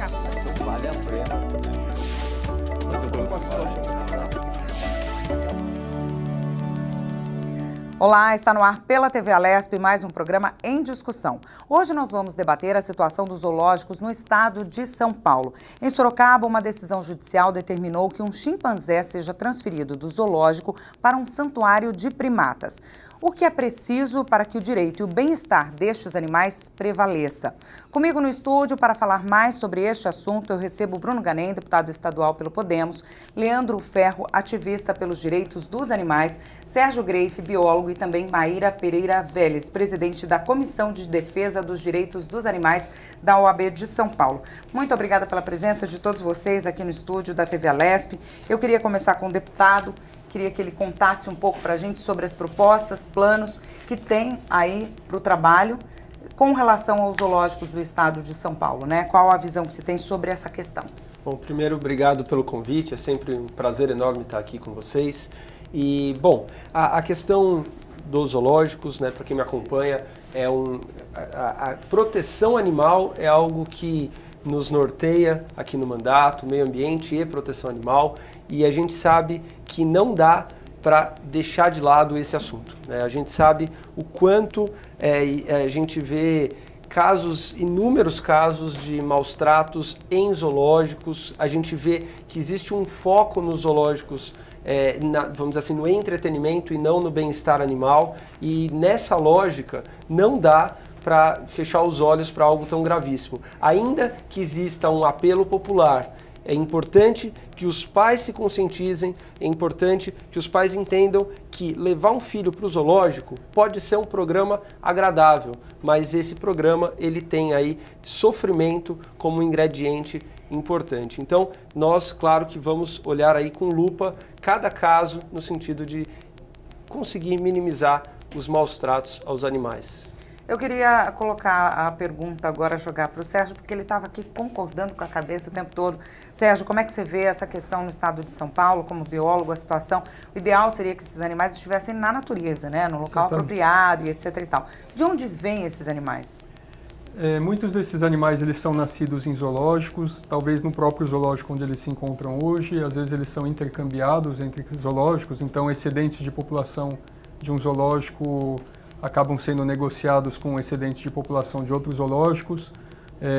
caça. Vale a pena. Olá, está no ar pela TV Alesp mais um programa em discussão. Hoje nós vamos debater a situação dos zoológicos no estado de São Paulo. Em Sorocaba, uma decisão judicial determinou que um chimpanzé seja transferido do zoológico para um santuário de primatas. O que é preciso para que o direito e o bem-estar destes animais prevaleça? Comigo no estúdio para falar mais sobre este assunto, eu recebo Bruno Ganem, deputado estadual pelo Podemos, Leandro Ferro, ativista pelos direitos dos animais, Sérgio Greife, biólogo, e também Maíra Pereira Vélez, presidente da Comissão de Defesa dos Direitos dos Animais da OAB de São Paulo. Muito obrigada pela presença de todos vocês aqui no estúdio da TV Alesp. Eu queria começar com o deputado. Queria que ele contasse um pouco para a gente sobre as propostas, planos que tem aí para o trabalho com relação aos zoológicos do estado de São Paulo, né? Qual a visão que se tem sobre essa questão? Bom, primeiro, obrigado pelo convite, é sempre um prazer enorme estar aqui com vocês. E, bom, a questão dos zoológicos, né, para quem me acompanha, a proteção animal é algo que nos norteia aqui no mandato, meio ambiente e proteção animal, e a gente sabe que não dá para deixar de lado esse assunto, né? A gente sabe o quanto a gente vê inúmeros casos de maus tratos em zoológicos, a gente vê que existe um foco nos zoológicos, vamos dizer assim, no entretenimento e não no bem-estar animal, e nessa lógica não dá para fechar os olhos para algo tão gravíssimo. Ainda que exista um apelo popular, é importante que os pais se conscientizem, é importante que os pais entendam que levar um filho para o zoológico pode ser um programa agradável, mas esse programa ele tem aí sofrimento como ingrediente importante. Então, nós, claro que vamos olhar aí com lupa cada caso no sentido de conseguir minimizar os maus tratos aos animais. Eu queria colocar a pergunta agora, jogar para o Sérgio, porque ele estava aqui concordando com a cabeça o tempo todo. Sérgio, como é que você vê essa questão no estado de São Paulo, como biólogo, a situação? O ideal seria que esses animais estivessem na natureza, né? No local apropriado e etc. e tal. De onde vêm esses animais? Muitos desses animais eles são nascidos em zoológicos, talvez no próprio zoológico onde eles se encontram hoje. Às vezes eles são intercambiados entre zoológicos, então excedentes de população de um zoológico acabam sendo negociados com excedentes de população de outros zoológicos.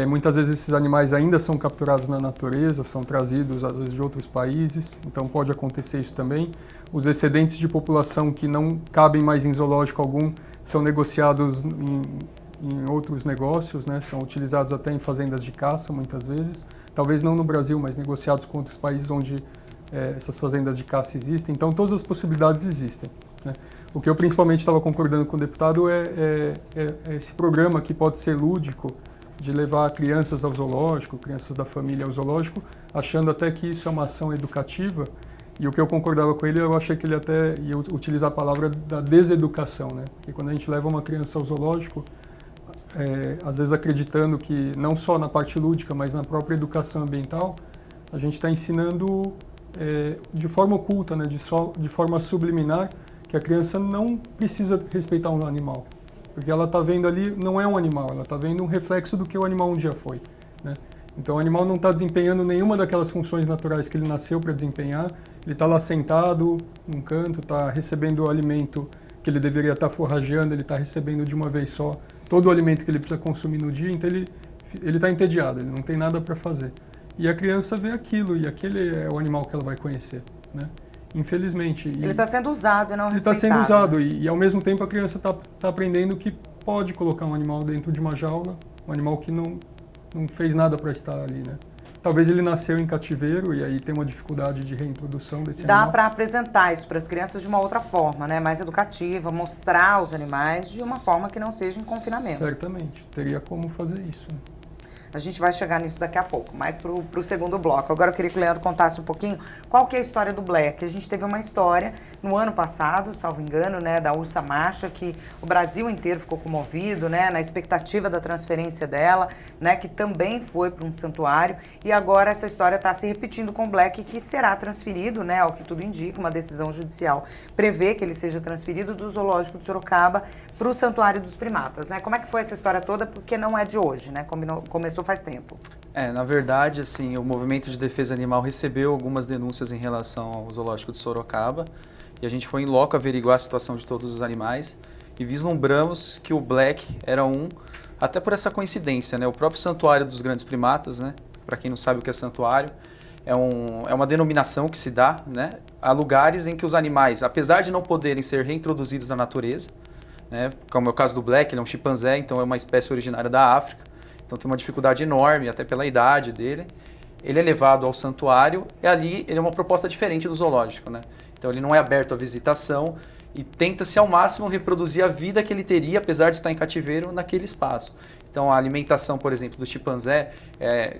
Muitas vezes esses animais ainda são capturados na natureza, são trazidos às vezes de outros países, então pode acontecer isso também. Os excedentes de população que não cabem mais em zoológico algum são negociados em outros negócios, né? São utilizados até em fazendas de caça muitas vezes, talvez não no Brasil, mas negociados com outros países onde essas fazendas de caça existem. Então todas as possibilidades existem, né? O que eu principalmente estava concordando com o deputado é esse programa que pode ser lúdico, de levar crianças ao zoológico, crianças da família ao zoológico, achando até que isso é uma ação educativa. E o que eu concordava com ele, eu achei que ele até ia utilizar a palavra da deseducação, né? Porque quando a gente leva uma criança ao zoológico, às vezes acreditando que não só na parte lúdica, mas na própria educação ambiental, a gente está ensinando de forma oculta, né? De forma subliminar, que a criança não precisa respeitar um animal, porque ela está vendo ali, não é um animal, ela está vendo um reflexo do que o animal um dia foi, né? Então o animal não está desempenhando nenhuma daquelas funções naturais que ele nasceu para desempenhar, ele está lá sentado num canto, está recebendo o alimento que ele deveria estar forrageando, ele está recebendo de uma vez só todo o alimento que ele precisa consumir no dia, então ele está entediado, ele não tem nada para fazer. E a criança vê aquilo, e aquele é o animal que ela vai conhecer, né? Infelizmente. Ele está sendo usado e não respeitado. Ele está sendo usado e ao mesmo tempo a criança está aprendendo que pode colocar um animal dentro de uma jaula, um animal que não fez nada para estar ali, né? Talvez ele nasceu em cativeiro e aí tem uma dificuldade de reintrodução desse animal. Dá para apresentar isso para as crianças de uma outra forma, né? Mais educativa, mostrar os animais de uma forma que não seja em confinamento. Certamente, teria como fazer isso. A gente vai chegar nisso daqui a pouco, mais para o segundo bloco. Agora eu queria que o Leandro contasse um pouquinho qual que é a história do Black. A gente teve uma história no ano passado, salvo engano, né, da Ursa Marcha, que o Brasil inteiro ficou comovido, né, na expectativa da transferência dela, né, que também foi para um santuário. E agora essa história está se repetindo com o Black, que será transferido, né, ao que tudo indica, uma decisão judicial prevê que ele seja transferido do zoológico de Sorocaba para o Santuário dos Primatas, né? Como é que foi essa história toda? Porque não é de hoje, né? Começou faz tempo. Na verdade, assim, o Movimento de Defesa Animal recebeu algumas denúncias em relação ao zoológico de Sorocaba e a gente foi em loco averiguar a situação de todos os animais e vislumbramos que o Black era até por essa coincidência, né? O próprio Santuário dos Grandes Primatas, né? Para quem não sabe o que é santuário, é uma denominação que se dá, né, a lugares em que os animais, apesar de não poderem ser reintroduzidos na natureza, né, como é o caso do Black, ele é um chimpanzé, então é uma espécie originária da África, então tem uma dificuldade enorme, até pela idade dele. Ele é levado ao santuário e ali ele é uma proposta diferente do zoológico, né? Então ele não é aberto à visitação e tenta-se ao máximo reproduzir a vida que ele teria, apesar de estar em cativeiro, naquele espaço. Então a alimentação, por exemplo, do chimpanzé,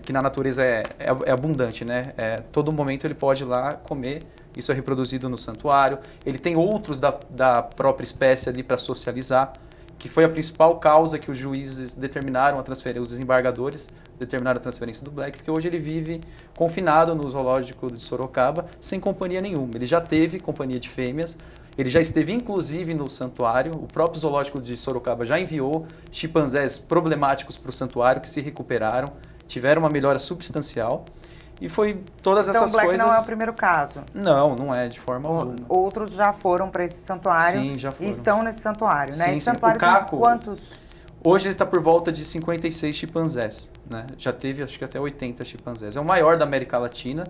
que na natureza é abundante, né? Todo momento ele pode ir lá comer, isso é reproduzido no santuário. Ele tem outros da própria espécie ali para socializar, que foi a principal causa que os juízes determinaram a transferência, os desembargadores determinaram a transferência do Black, porque hoje ele vive confinado no zoológico de Sorocaba, sem companhia nenhuma. Ele já teve companhia de fêmeas, ele já esteve inclusive no santuário, o próprio zoológico de Sorocaba já enviou chimpanzés problemáticos para o santuário, que se recuperaram, tiveram uma melhora substancial. E foi todas essas coisas... Então o Black não é o primeiro caso? Não é de forma alguma. Outros já foram para esse santuário. Sim, já foram. E estão nesse santuário, né? Sim, esse sim. santuário O Caco, tem quantos? Hoje ele está por volta de 56 chimpanzés, né? Já teve acho que até 80 chimpanzés. É o maior da América Latina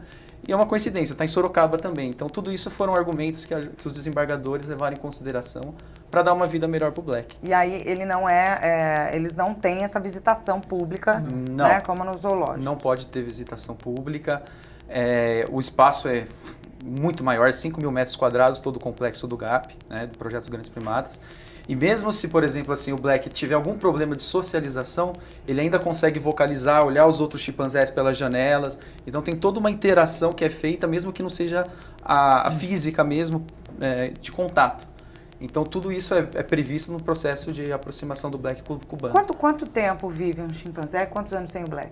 e é uma coincidência, está em Sorocaba também. Então tudo isso foram argumentos que os desembargadores levaram em consideração para dar uma vida melhor para o Black. E aí ele não eles não têm essa visitação pública, né, como no zoológico. Não pode ter visitação pública. O espaço é muito maior, 5 mil metros quadrados, todo o complexo do GAP, né, do Projeto dos Grandes Primatas. E mesmo se, por exemplo, assim, o Black tiver algum problema de socialização, ele ainda consegue vocalizar, olhar os outros chimpanzés pelas janelas. Então tem toda uma interação que é feita, mesmo que não seja a física mesmo, de contato. Então tudo isso é previsto no processo de aproximação do Black cubano. Quanto tempo vive um chimpanzé? Quantos anos tem o Black?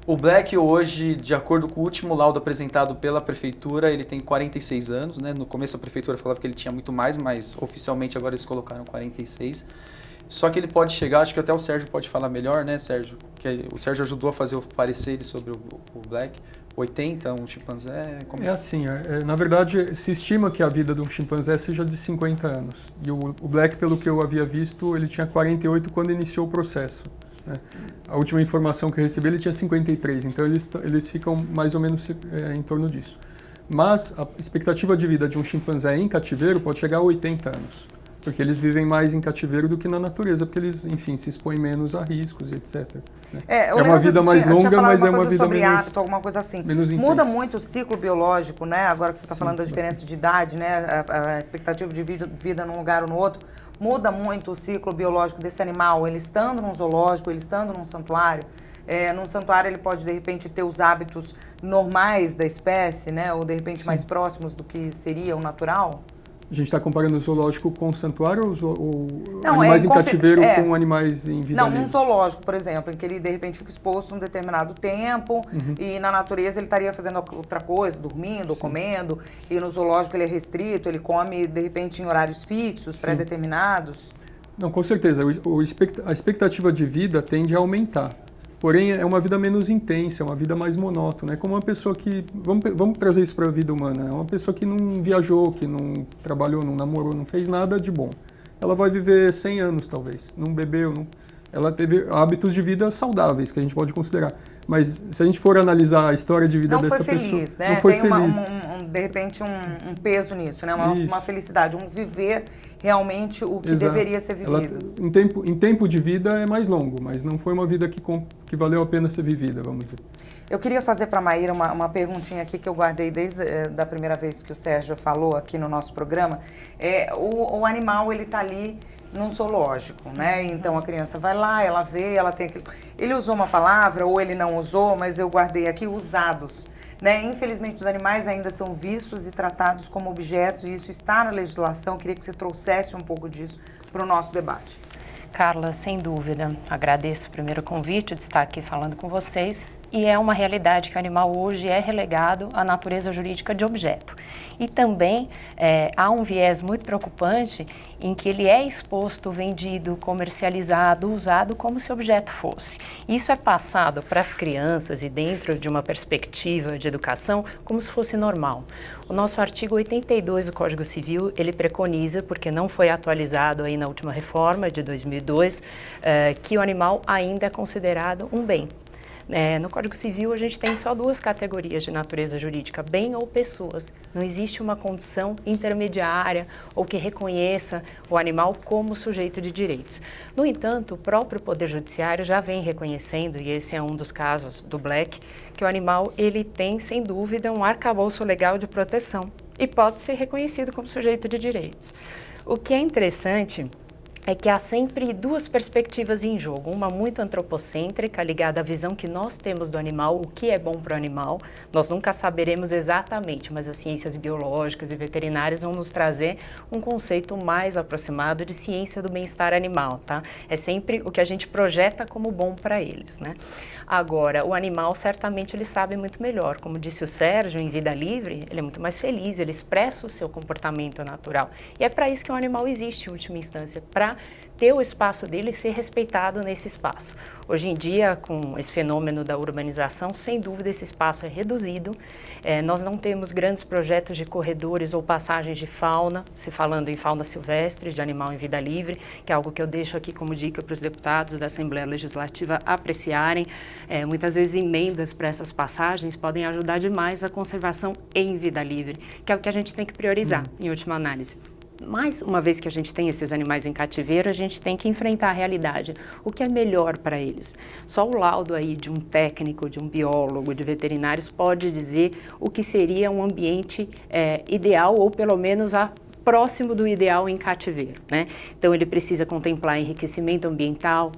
O Black hoje, de acordo com o último laudo apresentado pela prefeitura, ele tem 46 anos, né? No começo a prefeitura falava que ele tinha muito mais, mas oficialmente agora eles colocaram 46. Só que ele pode chegar, acho que até o Sérgio pode falar melhor, né, Sérgio? Que o Sérgio ajudou a fazer os pareceres sobre o Black. 80, um chimpanzé? É assim, na verdade se estima que a vida de um chimpanzé seja de 50 anos. E o Black, pelo que eu havia visto, ele tinha 48 quando iniciou o processo. Né? A última informação que eu recebi, ele tinha 53, então eles ficam mais ou menos em torno disso. Mas a expectativa de vida de um chimpanzé em cativeiro pode chegar a 80 anos, porque eles vivem mais em cativeiro do que na natureza, porque eles, enfim, se expõem menos a riscos, etc. Né? É uma vida mais longa, mas é uma vida sobre menos... hábito, alguma coisa assim. Menos intensa. Muda muito o ciclo biológico, né? Agora que você está falando da diferença de idade, né? A expectativa de vida num lugar ou no outro. Muda muito o ciclo biológico desse animal, ele estando num zoológico, ele estando num santuário. Num santuário ele pode, de repente, ter os hábitos normais da espécie, né? Ou, de repente, mais próximos do que seria o natural. A gente está comparando o zoológico com o santuário ou animais em cativeiro com animais em vida livre? Não, um zoológico, por exemplo, em que ele de repente fica exposto um determinado tempo e na natureza ele estaria fazendo outra coisa, dormindo ou comendo, e no zoológico ele é restrito, ele come de repente em horários fixos, pré-determinados. Não, com certeza. A expectativa de vida tende a aumentar. Porém, é uma vida menos intensa, é uma vida mais monótona. É como uma pessoa que... Vamos trazer isso para a vida humana. É uma pessoa que não viajou, que não trabalhou, não namorou, não fez nada de bom. Ela vai viver 100 anos, talvez. Não bebeu, ela teve hábitos de vida saudáveis, que a gente pode considerar. Mas se a gente for analisar a história de vida dessa pessoa... Não foi feliz, né? Não foi Tem feliz. de repente um peso nisso, né? Uma felicidade, um viver realmente o que deveria ser vivido. Em tempo de vida é mais longo, mas não foi uma vida que valeu a pena ser vivida, vamos dizer. Eu queria fazer para a Maíra uma perguntinha aqui que eu guardei desde da primeira vez que o Sérgio falou aqui no nosso programa. O animal, ele está ali num zoológico, né? Então a criança vai lá, ela vê, ela tem aquilo. Ele usou uma palavra ou ele não usou, mas eu guardei aqui usados. Né? Infelizmente, os animais ainda são vistos e tratados como objetos, e isso está na legislação. Queria que você trouxesse um pouco disso para o nosso debate. Carla, sem dúvida, agradeço primeiro o convite de estar aqui falando com vocês. e é uma realidade que o animal hoje é relegado à natureza jurídica de objeto. E também há um viés muito preocupante em que ele é exposto, vendido, comercializado, usado como se objeto fosse. Isso é passado para as crianças e dentro de uma perspectiva de educação como se fosse normal. O nosso artigo 82 do Código Civil, ele preconiza, porque não foi atualizado aí na última reforma de 2002, que o animal ainda é considerado um bem. No Código Civil a gente tem só duas categorias de natureza jurídica, bem ou pessoas. Não existe uma condição intermediária ou que reconheça o animal como sujeito de direitos. No entanto, o próprio Poder Judiciário já vem reconhecendo, e esse é um dos casos do Black, que o animal ele tem, sem dúvida, um arcabouço legal de proteção e pode ser reconhecido como sujeito de direitos. O que é interessante é que há sempre duas perspectivas em jogo, uma muito antropocêntrica, ligada à visão que nós temos do animal, o que é bom para o animal. Nós nunca saberemos exatamente, mas as ciências biológicas e veterinárias vão nos trazer um conceito mais aproximado de ciência do bem-estar animal, tá? É sempre o que a gente projeta como bom para eles, né? Agora, o animal certamente ele sabe muito melhor. Como disse o Sérgio, em vida livre, ele é muito mais feliz, ele expressa o seu comportamento natural. E é para isso que o animal existe, em última instância, para ter o espaço dele e ser respeitado nesse espaço. Hoje em dia, com esse fenômeno da urbanização, sem dúvida esse espaço é reduzido. Nós não temos grandes projetos de corredores ou passagens de fauna, se falando em fauna silvestre, de animal em vida livre, que é algo que eu deixo aqui como dica para os deputados da Assembleia Legislativa apreciarem. Muitas vezes emendas para essas passagens podem ajudar demais a conservação em vida livre, que é o que a gente tem que priorizar, em última análise. Mas, uma vez que a gente tem esses animais em cativeiro, a gente tem que enfrentar a realidade. O que é melhor para eles? Só o laudo aí de um técnico, de um biólogo, de veterinários pode dizer o que seria um ambiente ideal ou pelo menos próximo do ideal em cativeiro, né? Então ele precisa contemplar enriquecimento ambiental,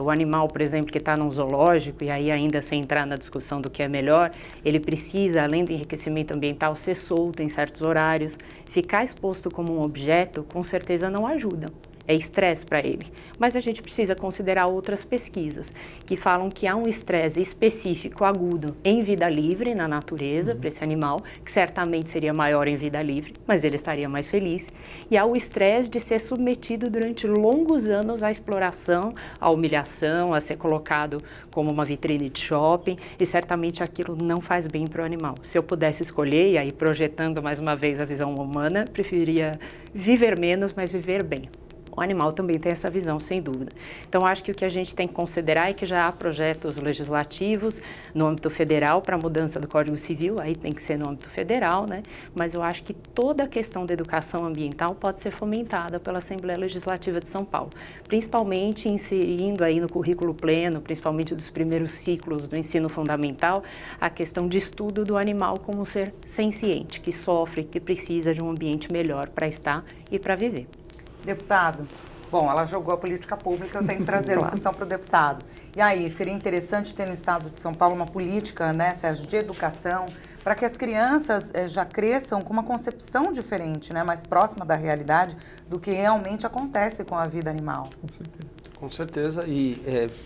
o animal, por exemplo, que está num zoológico, e aí ainda sem entrar na discussão do que é melhor, ele precisa, além do enriquecimento ambiental, ser solto em certos horários. Ficar exposto como um objeto, com certeza não ajuda. É estresse para ele. Mas a gente precisa considerar outras pesquisas que falam que há um estresse específico agudo em vida livre, na natureza, para esse animal, que certamente seria maior em vida livre, mas ele estaria mais feliz. E há o estresse de ser submetido durante longos anos à exploração, à humilhação, a ser colocado como uma vitrine de shopping, e certamente aquilo não faz bem para o animal. Se eu pudesse escolher, e aí projetando mais uma vez a visão humana, preferiria viver menos, mas viver bem. O animal também tem essa visão, sem dúvida. Então, acho que o que a gente tem que considerar é que já há projetos legislativos no âmbito federal para a mudança do Código Civil, aí tem que ser no âmbito federal, né? Mas eu acho que toda a questão da educação ambiental pode ser fomentada pela Assembleia Legislativa de São Paulo, principalmente inserindo aí no currículo pleno, principalmente dos primeiros ciclos do ensino fundamental, a questão de estudo do animal como um ser senciente, que sofre, que precisa de um ambiente melhor para estar e para viver. Deputado, bom, ela jogou a política pública, eu tenho que trazer a discussão para o deputado. E aí, seria interessante ter no estado de São Paulo uma política, né, Sérgio, de educação, para que as crianças já cresçam com uma concepção diferente, né, mais próxima da realidade do que realmente acontece com a vida animal. Com certeza, e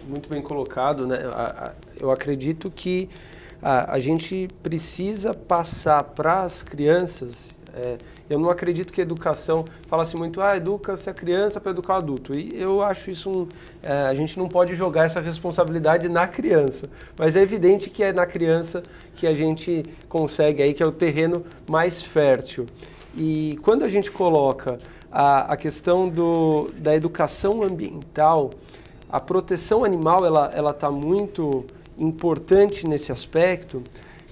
muito bem colocado, né? Eu acredito que a gente precisa passar para as crianças. Eu não acredito que a educação, fala-se muito, educa-se a criança para educar o adulto. E eu acho isso, a gente não pode jogar essa responsabilidade na criança. Mas é evidente que é na criança que a gente consegue, aí, que é o terreno mais fértil. E quando a gente coloca a questão da educação ambiental, a proteção animal ela está muito importante nesse aspecto.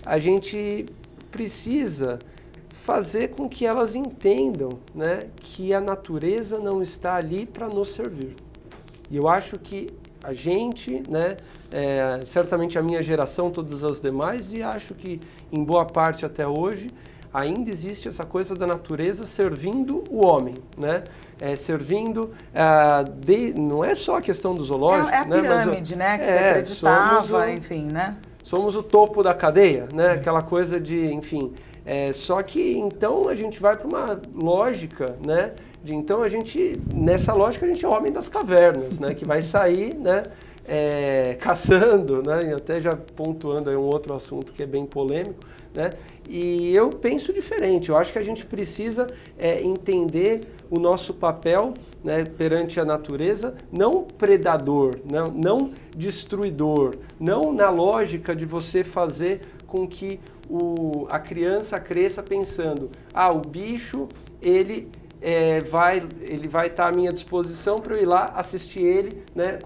A gente precisa fazer com que elas entendam, né, que a natureza não está ali para nos servir. E eu acho que a gente, né, certamente a minha geração, todas as demais, e acho que em boa parte até hoje, ainda existe essa coisa da natureza servindo o homem, né? Servindo, não é só a questão do zoológico, é a pirâmide, né, que você acreditava, enfim, né? Somos o topo da cadeia, né? Aquela coisa de, enfim... só que então a gente vai para uma lógica, né? Então nessa lógica a gente é o homem das cavernas, né? Que vai sair, né? caçando, né? E até já pontuando aí um outro assunto que é bem polêmico, né? E eu penso diferente, eu acho que a gente precisa entender o nosso papel, né, perante a natureza, não predador, não destruidor, não na lógica de você fazer com que a criança cresça pensando, o bicho, ele vai estar à minha disposição para eu ir lá assistir ele, né,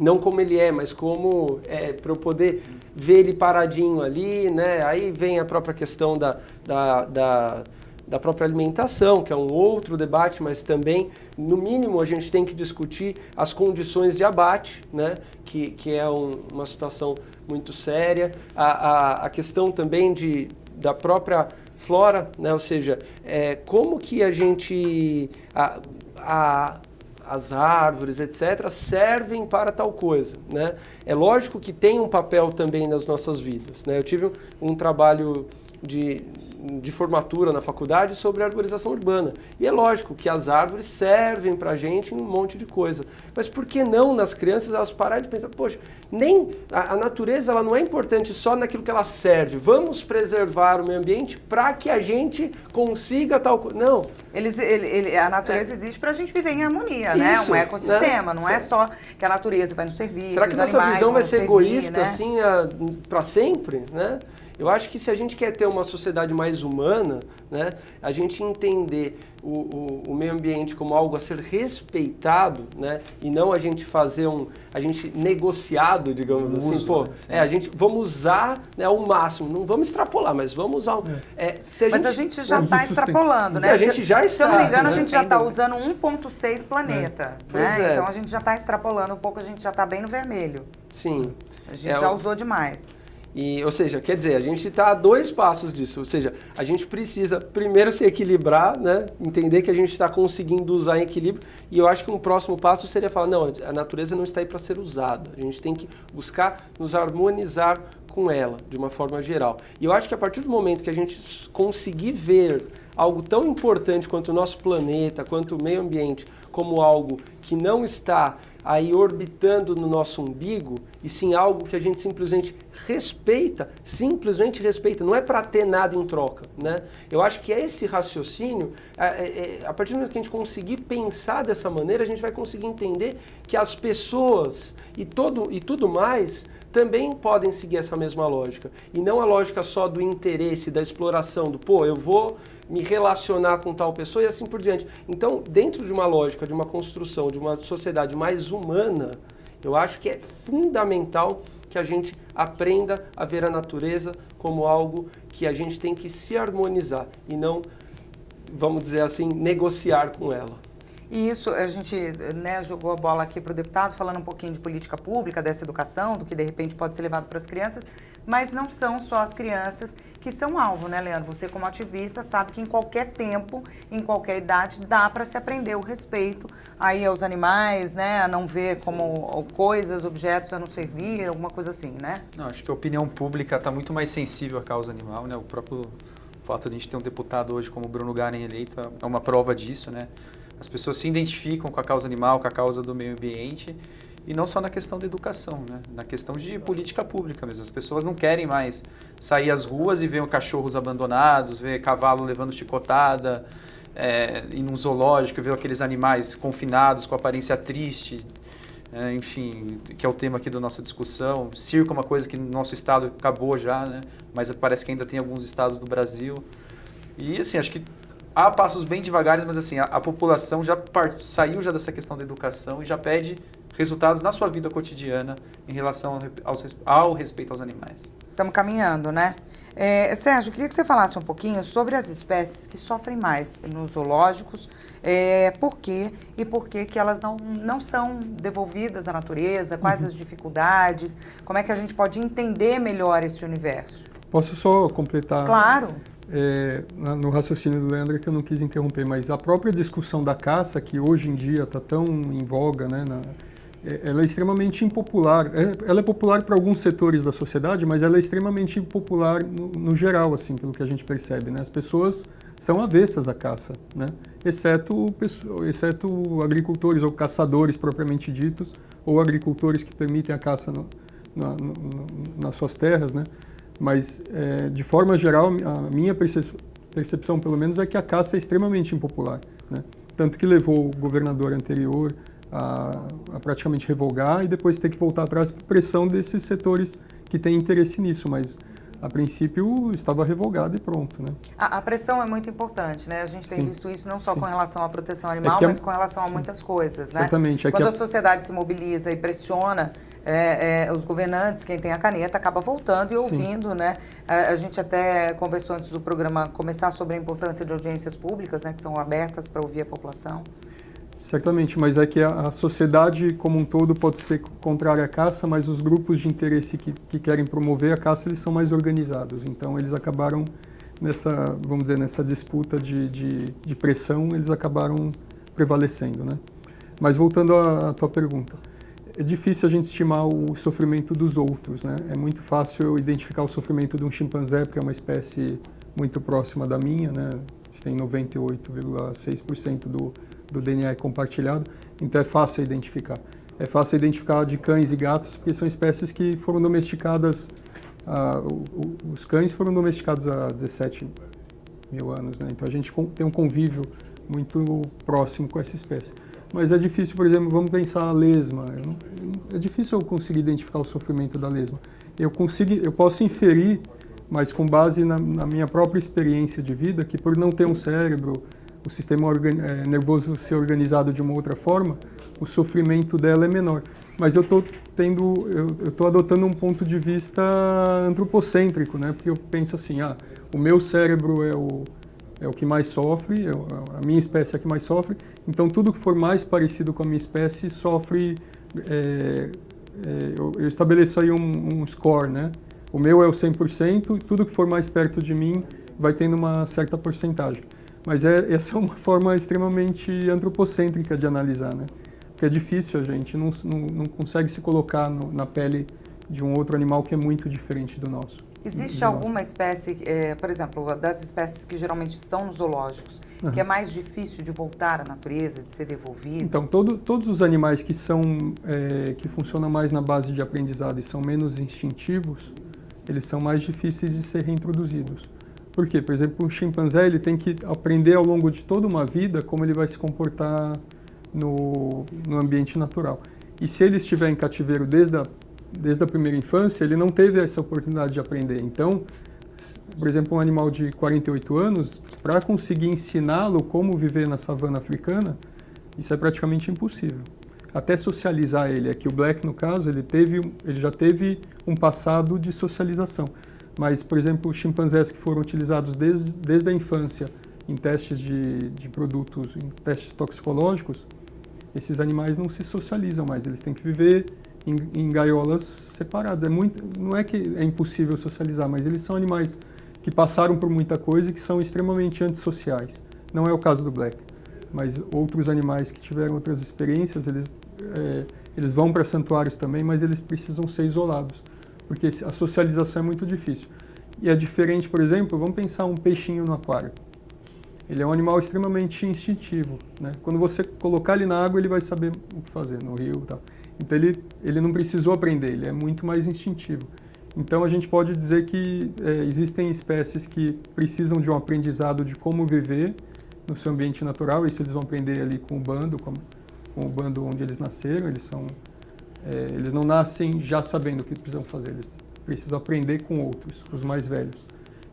não como ele é, mas para eu poder ver ele paradinho ali, né? Aí vem a própria questão da própria alimentação, que é um outro debate, mas também, no mínimo, a gente tem que discutir as condições de abate, né? que é uma situação muito séria. A questão também da própria flora, né? Ou seja, como que a gente... as árvores, etc., servem para tal coisa, né? É lógico que tem um papel também nas nossas vidas, né? Eu tive um trabalho de formatura na faculdade sobre arborização urbana. E é lógico que as árvores servem para a gente em um monte de coisa. Mas por que não nas crianças elas pararem de pensar, poxa, nem a natureza ela não é importante só naquilo que ela serve. Vamos preservar o meio ambiente para que a gente consiga tal coisa. Não. A natureza existe para a gente viver em harmonia, né? Isso, Um ecossistema, né? não é só que a natureza vai nos servir. Será que nossa visão vai ser egoísta, né? Assim, para sempre, né? Eu acho que se a gente quer ter uma sociedade mais humana, né, a gente entender o meio ambiente como algo a ser respeitado, né, e não a gente fazer a gente negociado, digamos assim, a gente vamos usar, né, ao máximo, não vamos extrapolar, mas vamos usar. Mas a gente já está extrapolando, né? A gente já está. Se eu não me engano, a gente já está usando 1,6 planeta, né? Então a gente já está extrapolando um pouco, a gente já está bem no vermelho. Sim. A gente já usou demais. Ou seja, quer dizer, a gente está a 2 passos disso, ou seja, a gente precisa primeiro se equilibrar, né? Entender que a gente está conseguindo usar em equilíbrio, e eu acho que um próximo passo seria falar, não, a natureza não está aí para ser usada, a gente tem que buscar nos harmonizar com ela, de uma forma geral. E eu acho que a partir do momento que a gente conseguir ver algo tão importante quanto o nosso planeta, quanto o meio ambiente, como algo que não está aí orbitando no nosso umbigo, e sim algo que a gente simplesmente respeita, não é para ter nada em troca, né? Eu acho que esse raciocínio, a partir do momento que a gente conseguir pensar dessa maneira, a gente vai conseguir entender que as pessoas e tudo mais também podem seguir essa mesma lógica, e não a lógica só do interesse, da exploração, eu vou me relacionar com tal pessoa e assim por diante. Então, dentro de uma lógica, de uma construção, de uma sociedade mais humana, eu acho que é fundamental que a gente aprenda a ver a natureza como algo que a gente tem que se harmonizar e não, vamos dizer assim, negociar com ela. E isso, a gente, né, jogou a bola aqui para o deputado, falando um pouquinho de política pública, dessa educação, do que de repente pode ser levado para as crianças, mas não são só as crianças que são alvo, né, Leandro? Você, como ativista, sabe que em qualquer tempo, em qualquer idade, dá para se aprender o respeito aí aos animais, né, a não ver como coisas, objetos a não servir, alguma coisa assim, né? Não, acho que a opinião pública está muito mais sensível à causa animal, né? O próprio fato de a gente ter um deputado hoje como Bruno Garen eleito é uma prova disso, né? As pessoas se identificam com a causa animal, com a causa do meio ambiente, e não só na questão da educação, né? Na questão de política pública mesmo. As pessoas não querem mais sair às ruas e ver cachorros abandonados, ver cavalo levando chicotada, ir num zoológico, ver aqueles animais confinados com aparência triste, enfim, que é o tema aqui da nossa discussão. Circo é uma coisa que no nosso estado acabou já, né? Mas parece que ainda tem alguns estados do Brasil. E assim, acho que há passos bem devagares, mas assim, a população já saiu já dessa questão da educação e já pede resultados na sua vida cotidiana em relação ao respeito aos animais. Estamos caminhando, né? Sérgio, queria que você falasse um pouquinho sobre as espécies que sofrem mais nos zoológicos, por quê e por que elas não são devolvidas à natureza, quais as dificuldades, como é que a gente pode entender melhor esse universo? Posso só completar? Claro. No raciocínio do Leandro, que eu não quis interromper, mas a própria discussão da caça, que hoje em dia está tão em voga, né, ela é extremamente impopular. Ela é popular para alguns setores da sociedade, mas ela é extremamente impopular no geral, assim, pelo que a gente percebe, né? As pessoas são avessas à caça, né? exceto agricultores ou caçadores propriamente ditos, ou agricultores que permitem a caça nas suas terras, né? Mas, de forma geral, a minha percepção, pelo menos, é que a caça é extremamente impopular, né? Tanto que levou o governador anterior a praticamente revogar e depois ter que voltar atrás por pressão desses setores que têm interesse nisso, mas a princípio estava revogado e pronto, né? A pressão é muito importante, né? A gente tem visto isso não só com relação à proteção animal, mas com relação a muitas coisas, né? Certamente. Quando a sociedade se mobiliza e pressiona, os governantes, quem tem a caneta, acaba voltando e ouvindo, né? A gente até conversou antes do programa começar sobre a importância de audiências públicas, né? Que são abertas para ouvir a população. Certamente, mas é que a sociedade como um todo pode ser contrária à caça, mas os grupos de interesse que querem promover a caça, eles são mais organizados. Então, eles acabaram nessa disputa de pressão, eles acabaram prevalecendo, né? Mas voltando à tua pergunta, é difícil a gente estimar o sofrimento dos outros, né? É muito fácil eu identificar o sofrimento de um chimpanzé, porque é uma espécie muito próxima da minha, né? A gente tem 98,6% do DNA compartilhado, então é fácil identificar. É fácil identificar de cães e gatos, porque são espécies que foram domesticadas, os cães foram domesticados há 17 mil anos, né? Então a gente tem um convívio muito próximo com essa espécie. Mas é difícil, por exemplo, vamos pensar a lesma. É difícil eu conseguir identificar o sofrimento da lesma. Eu posso inferir, mas com base na minha própria experiência de vida, que por não ter um cérebro, o sistema nervoso ser organizado de uma outra forma, o sofrimento dela é menor. Mas eu estou adotando um ponto de vista antropocêntrico, né? Porque eu penso assim, o meu cérebro é o que mais sofre, a minha espécie é a que mais sofre, então tudo que for mais parecido com a minha espécie sofre, eu estabeleço aí um score, né? O meu é o 100%, e tudo que for mais perto de mim vai tendo uma certa porcentagem. Mas essa é uma forma extremamente antropocêntrica de analisar, né? Porque é difícil, a gente não consegue se colocar na pele de um outro animal que é muito diferente do nosso. Existe alguma espécie, por exemplo, das espécies que geralmente estão nos zoológicos, que é mais difícil de voltar à natureza, de ser devolvido? Então, todos os animais que funcionam mais na base de aprendizado e são menos instintivos, eles são mais difíceis de ser reintroduzidos. Por quê? Por exemplo, o chimpanzé ele tem que aprender ao longo de toda uma vida como ele vai se comportar no ambiente natural. E se ele estiver em cativeiro desde a primeira infância, ele não teve essa oportunidade de aprender. Então, por exemplo, um animal de 48 anos, para conseguir ensiná-lo como viver na savana africana, isso é praticamente impossível. Até socializar ele. Aqui o Black, no caso, ele já teve um passado de socialização. Mas, por exemplo, os chimpanzés que foram utilizados desde a infância em testes de produtos, em testes toxicológicos, esses animais não se socializam mais, eles têm que viver em gaiolas separadas. Não é que é impossível socializar, mas eles são animais que passaram por muita coisa e que são extremamente antissociais. Não é o caso do Black, mas outros animais que tiveram outras experiências, eles vão para santuários também, mas eles precisam ser isolados, porque a socialização é muito difícil. E é diferente, por exemplo, vamos pensar um peixinho no aquário. Ele é um animal extremamente instintivo, né? Quando você colocar ele na água, ele vai saber o que fazer, no rio e tal. Então ele não precisou aprender, ele é muito mais instintivo. Então a gente pode dizer que existem espécies que precisam de um aprendizado de como viver no seu ambiente natural. Isso eles vão aprender ali com o bando, com o bando onde eles nasceram. Eles não nascem já sabendo o que precisam fazer, eles precisam aprender com outros, os mais velhos.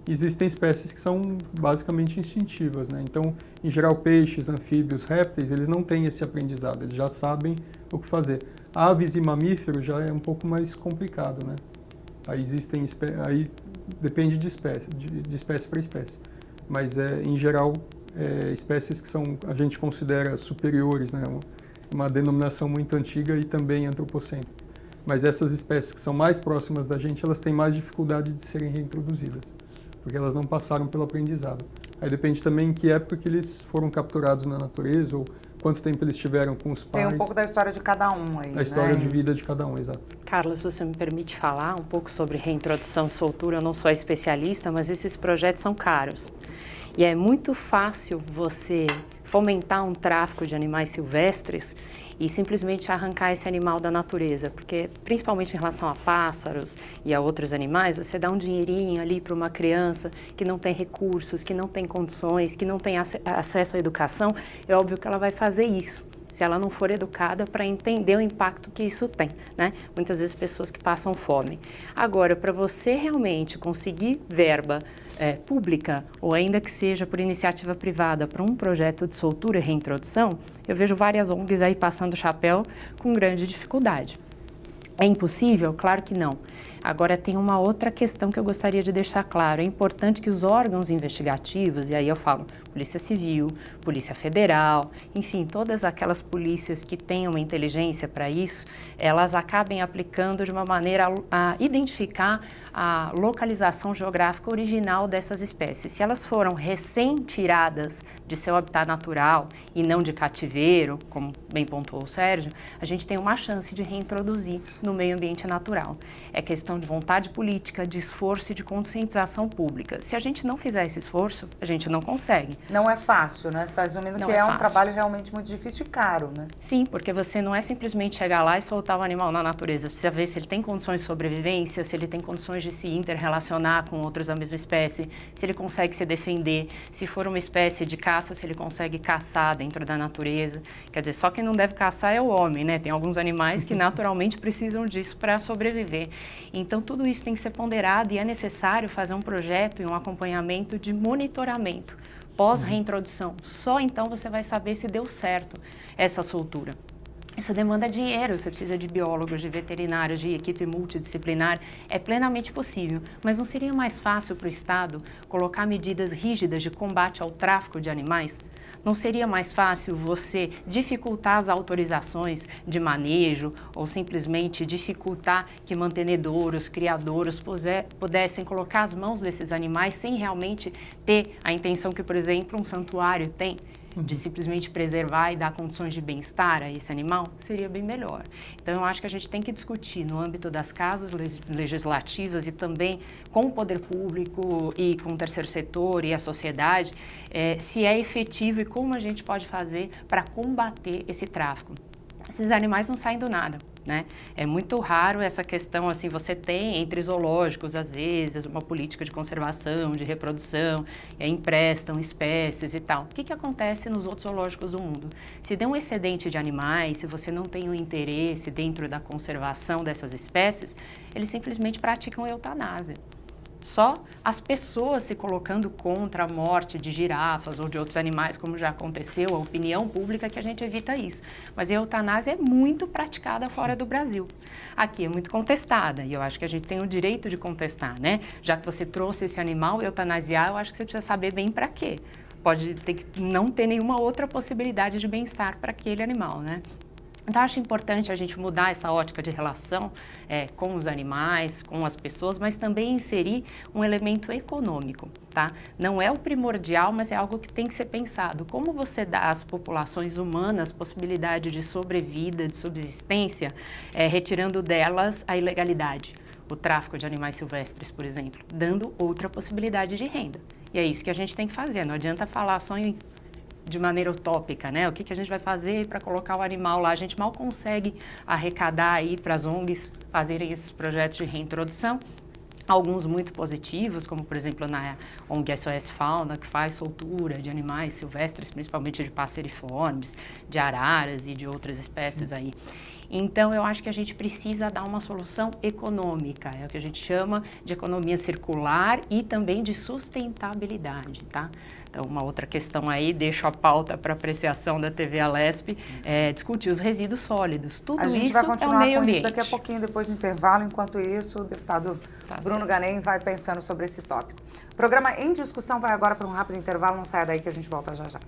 Existem espécies que são basicamente instintivas, né? Então, em geral, peixes, anfíbios, répteis, eles não têm esse aprendizado, eles já sabem o que fazer. Aves e mamíferos já é um pouco mais complicado, né? Aí depende de espécie para espécie. Mas, em geral, espécies que a gente considera superiores, né? Uma denominação muito antiga e também antropocêntrica. Mas essas espécies que são mais próximas da gente, elas têm mais dificuldade de serem reintroduzidas, porque elas não passaram pelo aprendizado. Aí depende também em que época que eles foram capturados na natureza ou quanto tempo eles tiveram com os pais. Tem um pouco da história de cada um aí, da história né? de vida de cada um, exato. Carla, se você me permite falar um pouco sobre reintrodução, soltura, eu não sou especialista, mas esses projetos são caros. E é muito fácil você fomentar um tráfico de animais silvestres e simplesmente arrancar esse animal da natureza, porque principalmente em relação a pássaros e a outros animais, você dá um dinheirinho ali para uma criança que não tem recursos, que não tem condições, que não tem acesso à educação, é óbvio que ela vai fazer isso, se ela não for educada para entender o impacto que isso tem, né? Muitas vezes pessoas que passam fome. Agora, para você realmente conseguir verba pública, ou ainda que seja por iniciativa privada, para um projeto de soltura e reintrodução, eu vejo várias ONGs aí passando o chapéu com grande dificuldade. É impossível? Claro que não. Agora, tem uma outra questão que eu gostaria de deixar claro. É importante que os órgãos investigativos, e aí eu falo Polícia Civil, Polícia Federal, enfim, todas aquelas polícias que tenham uma inteligência para isso, elas acabem aplicando de uma maneira a identificar a localização geográfica original dessas espécies. Se elas foram recém-tiradas de seu habitat natural e não de cativeiro, como bem pontuou o Sérgio, a gente tem uma chance de reintroduzir no meio ambiente natural. É questão de vontade política, de esforço e de conscientização pública. Se a gente não fizer esse esforço, a gente não consegue. Não é fácil, né? Você está resumindo que é um trabalho realmente muito difícil e caro, né? Sim, porque você não é simplesmente chegar lá e soltar o animal na natureza. Você precisa ver se ele tem condições de sobrevivência, se ele tem condições de se interrelacionar com outros da mesma espécie, se ele consegue se defender, se for uma espécie de caça, se ele consegue caçar dentro da natureza. Quer dizer, só quem não deve caçar é o homem, né? Tem alguns animais que naturalmente precisam disso para sobreviver. Então, tudo isso tem que ser ponderado e é necessário fazer um projeto e um acompanhamento de monitoramento pós-reintrodução. Só então você vai saber se deu certo essa soltura. Isso demanda dinheiro, você precisa de biólogos, de veterinários, de equipe multidisciplinar. É plenamente possível, mas não seria mais fácil para o Estado colocar medidas rígidas de combate ao tráfico de animais? Não seria mais fácil você dificultar as autorizações de manejo ou simplesmente dificultar que mantenedouros, criadouros pudessem colocar as mãos desses animais sem realmente ter a intenção que, por exemplo, um santuário tem? De simplesmente preservar e dar condições de bem-estar a esse animal, seria bem melhor. Então, eu acho que a gente tem que discutir no âmbito das casas legislativas e também com o poder público e com o terceiro setor e a sociedade, se é efetivo e como a gente pode fazer para combater esse tráfico. Esses animais não saem do nada, né? É muito raro essa questão, assim, você tem entre zoológicos, às vezes, uma política de conservação, de reprodução, emprestam espécies e tal. O que acontece nos outros zoológicos do mundo? Se der um excedente de animais, se você não tem um interesse dentro da conservação dessas espécies, eles simplesmente praticam eutanásia. Só as pessoas se colocando contra a morte de girafas ou de outros animais, como já aconteceu, a opinião pública que a gente evita isso. Mas a eutanásia é muito praticada fora do Brasil. Aqui é muito contestada e eu acho que a gente tem o direito de contestar, né? Já que você trouxe esse animal eutanasiar, eu acho que você precisa saber bem para quê. Pode ter que não ter nenhuma outra possibilidade de bem-estar para aquele animal, né? Então, acho importante a gente mudar essa ótica de relação com os animais, com as pessoas, mas também inserir um elemento econômico, tá? Não é o primordial, mas é algo que tem que ser pensado. Como você dá às populações humanas possibilidade de sobrevida, de subsistência, retirando delas a ilegalidade, o tráfico de animais silvestres, por exemplo, dando outra possibilidade de renda. E é isso que a gente tem que fazer, não adianta falar só de maneira utópica, né? O que a gente vai fazer para colocar o animal lá? A gente mal consegue arrecadar aí para as ONGs fazerem esses projetos de reintrodução. Alguns muito positivos, como por exemplo na ONG SOS Fauna, que faz soltura de animais silvestres, principalmente de passeriformes, de araras e de outras espécies aí. Então, eu acho que a gente precisa dar uma solução econômica, é o que a gente chama de economia circular e também de sustentabilidade, tá? Então, uma outra questão aí, deixo a pauta para apreciação da TV Alesp, discutir os resíduos sólidos. Tudo isso é o meio ambiente. A gente vai continuar com isso daqui a pouquinho, depois do intervalo. Enquanto isso, o deputado Bruno Ganem vai pensando sobre esse tópico. O programa Em Discussão vai agora para um rápido intervalo. Não saia daí que a gente volta já já.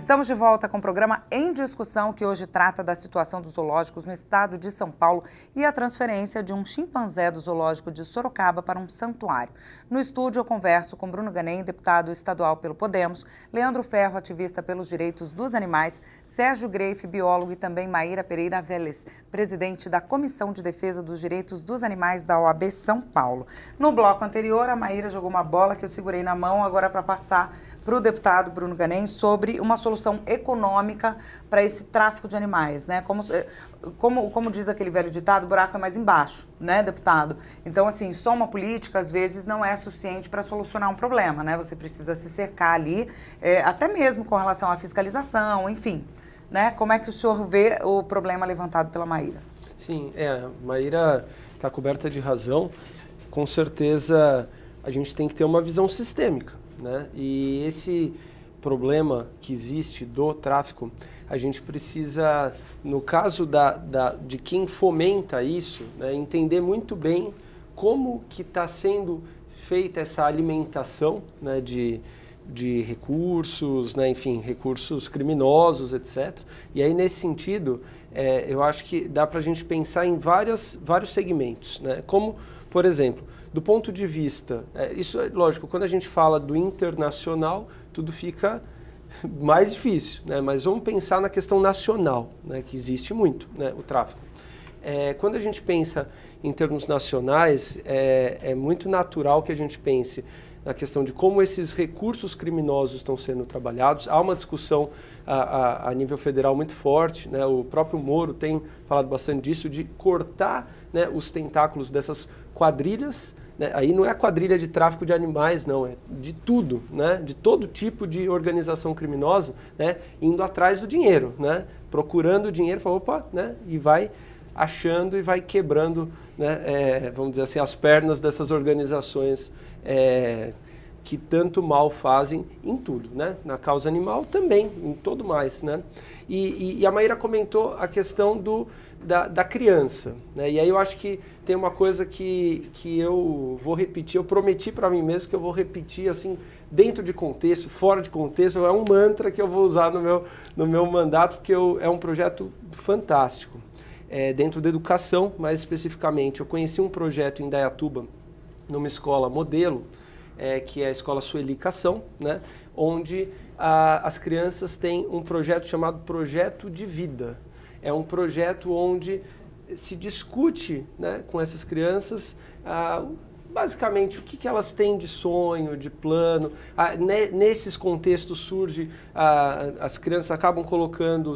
Estamos de volta com o programa Em Discussão, que hoje trata da situação dos zoológicos no estado de São Paulo e a transferência de um chimpanzé do zoológico de Sorocaba para um santuário. No estúdio eu converso com Bruno Ganem, deputado estadual pelo Podemos, Leandro Ferro, ativista pelos direitos dos animais, Sérgio Greife, biólogo, e também Maíra Pereira Vélez, presidente da Comissão de Defesa dos Direitos dos Animais da OAB São Paulo. No bloco anterior, a Maíra jogou uma bola que eu segurei na mão agora para passar para o deputado Bruno Ganem sobre uma solução econômica para esse tráfico de animais, né? Como diz aquele velho ditado, o buraco é mais embaixo, né, deputado? Então, assim, só uma política, às vezes, não é suficiente para solucionar um problema, né? Você precisa se cercar ali, até mesmo com relação à fiscalização, enfim, né? Como é que o senhor vê o problema levantado pela Maíra? Sim, a Maíra está coberta de razão. Com certeza, a gente tem que ter uma visão sistêmica, né? E esse problema que existe do tráfico, a gente precisa, no caso de quem fomenta isso, né, entender muito bem como que está sendo feita essa alimentação, né, de recursos, né, enfim, recursos criminosos, etc. E aí, nesse sentido, eu acho que dá para a gente pensar em vários segmentos, né? Como, por exemplo, do ponto de vista, isso é lógico, quando a gente fala do internacional, tudo fica mais difícil, né? Mas vamos pensar na questão nacional, né? Que existe muito, né? O tráfico. Quando a gente pensa em termos nacionais, é muito natural que a gente pense na questão de como esses recursos criminosos estão sendo trabalhados. Há uma discussão a nível federal muito forte, né? O próprio Moro tem falado bastante disso, de cortar, né, os tentáculos dessas quadrilhas, né? Aí não é a quadrilha de tráfico de animais, não, é de tudo, né? De todo tipo de organização criminosa, né? Indo atrás do dinheiro, né? Procurando o dinheiro, fala, opa, né? E vai achando e vai quebrando, né? Vamos dizer assim, as pernas dessas organizações que tanto mal fazem em tudo, né? Na causa animal também, em todo mais, né? E a Maíra comentou a questão da criança, né? E aí eu acho que tem uma coisa que eu vou repetir, eu prometi para mim mesmo que eu vou repetir assim, dentro de contexto, fora de contexto, é um mantra que eu vou usar no meu mandato, porque é um projeto fantástico. Dentro da educação, mais especificamente, eu conheci um projeto em Indaiatuba, numa escola modelo, que é a Escola Sueli Cação, né, onde as crianças têm um projeto chamado Projeto de Vida. É um projeto onde se discute, né, com essas crianças basicamente o que elas têm de sonho, de plano. Nesses contextos surge, as crianças acabam colocando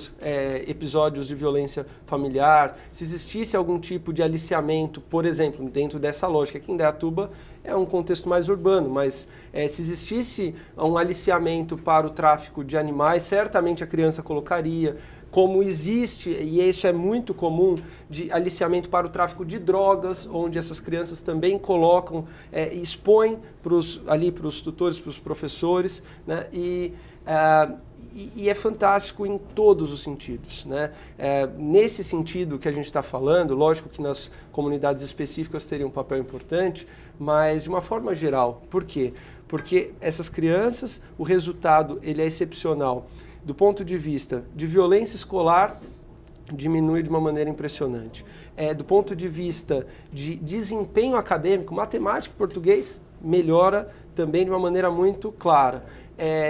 episódios de violência familiar. Se existisse algum tipo de aliciamento, por exemplo, dentro dessa lógica, aqui em Indaiatuba é um contexto mais urbano, mas se existisse um aliciamento para o tráfico de animais, certamente a criança colocaria. Como existe, e isso é muito comum, de aliciamento para o tráfico de drogas, onde essas crianças também colocam, expõem para os tutores, para os professores, né? E é fantástico em todos os sentidos, né? Nesse sentido que a gente está falando, lógico que nas comunidades específicas teria um papel importante, mas de uma forma geral. Por quê? Porque essas crianças, o resultado ele é excepcional. Do ponto de vista de violência escolar, diminui de uma maneira impressionante. Do ponto de vista de desempenho acadêmico, matemática e português, melhora também de uma maneira muito clara.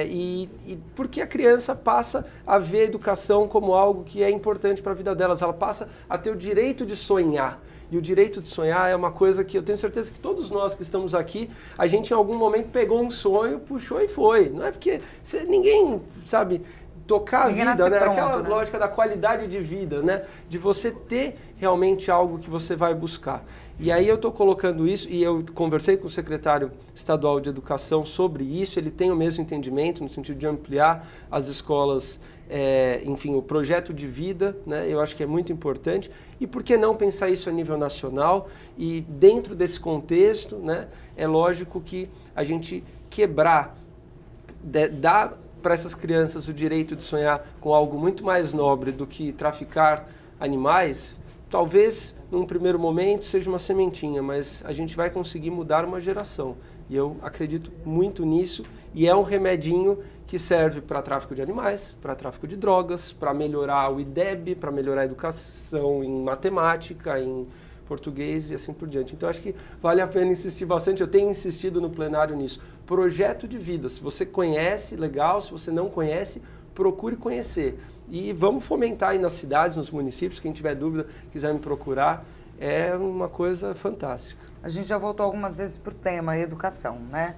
E porque a criança passa a ver a educação como algo que é importante para a vida delas, ela passa a ter o direito de sonhar. E o direito de sonhar é uma coisa que eu tenho certeza que todos nós que estamos aqui, a gente em algum momento pegou um sonho, puxou e foi. Não é porque ninguém sabe tocar ninguém a vida, né? Pronto, aquela né? lógica da qualidade de vida, né? De você ter realmente algo que você vai buscar. E aí eu estou colocando isso, e eu conversei com o secretário estadual de Educação sobre isso, ele tem o mesmo entendimento, no sentido de ampliar as escolas, enfim, o projeto de vida, né? Eu acho que é muito importante. E por que não pensar isso a nível nacional? E dentro desse contexto, né, é lógico que a gente quebrar, dar para essas crianças o direito de sonhar com algo muito mais nobre do que traficar animais, talvez num primeiro momento seja uma sementinha, mas a gente vai conseguir mudar uma geração. E eu acredito muito nisso, e é um remedinho que serve para tráfico de animais, para tráfico de drogas, para melhorar o IDEB, para melhorar a educação em matemática, em português e assim por diante. Então, acho que vale a pena insistir bastante. Eu tenho insistido no plenário nisso. Projeto de vida. Se você conhece, legal. Se você não conhece, procure conhecer. E vamos fomentar aí nas cidades, nos municípios. Quem tiver dúvida, quiser me procurar, é uma coisa fantástica. A gente já voltou algumas vezes para o tema educação, né?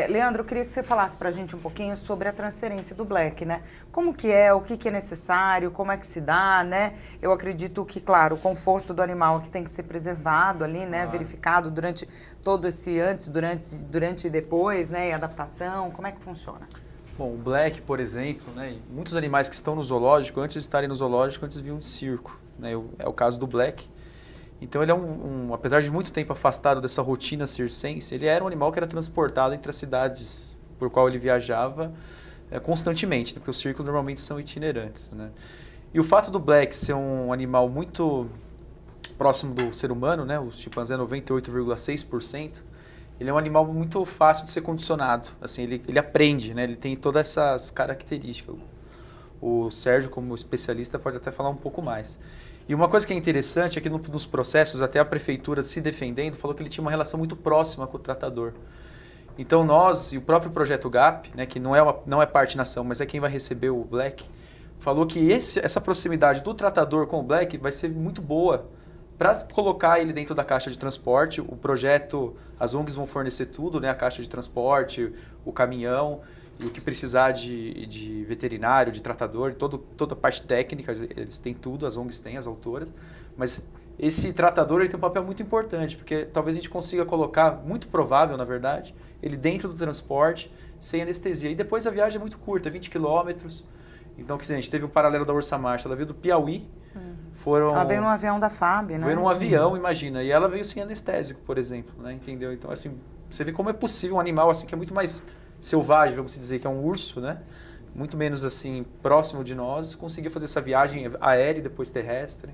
Leandro, eu queria que você falasse para a gente um pouquinho sobre a transferência do Black, né? Como que é, o que é necessário, como é que se dá, né? Eu acredito que, claro, o conforto do animal que tem que ser preservado ali, né? Verificado durante todo esse antes, durante e depois, né? E adaptação, como é que funciona? Bom, o Black, por exemplo, né? Muitos animais que estão no zoológico, antes de estarem no zoológico, antes vinham de circo, né? É o caso do Black. Então ele é apesar de muito tempo afastado dessa rotina circense, ele era um animal que era transportado entre as cidades por qual ele viajava constantemente, né? Porque os circos normalmente são itinerantes, né? E o fato do Black ser um animal muito próximo do ser humano, né? O chimpanzé 98,6%, ele é um animal muito fácil de ser condicionado, assim, ele aprende, né? Ele tem todas essas características. O Sérgio, como especialista, pode até falar um pouco mais. E uma coisa que é interessante é que nos processos, até a prefeitura se defendendo, falou que ele tinha uma relação muito próxima com o tratador. Então nós, e o próprio projeto GAP, né, que não é parte nação, mas é quem vai receber o Black, falou que essa proximidade do tratador com o Black vai ser muito boa para colocar ele dentro da caixa de transporte. O projeto, as ONGs vão fornecer tudo, né, a caixa de transporte, o caminhão, e o que precisar de veterinário, de tratador, toda a parte técnica, eles têm tudo, as ONGs têm, as autoras, mas esse tratador ele tem um papel muito importante, porque talvez a gente consiga colocar, muito provável na verdade, ele dentro do transporte, sem anestesia. E depois a viagem é muito curta, 20 quilômetros. Então, que a gente teve o paralelo da Ursa Marcha, ela veio do Piauí, Ela veio num avião da FAB, né? Veio num avião, imagina, e ela veio sem anestésico, por exemplo, né? Entendeu? Então, assim, você vê como é possível um animal assim que é muito mais selvagem, vamos dizer, que é um urso, né? Muito menos assim próximo de nós, conseguir fazer essa viagem aérea e depois terrestre.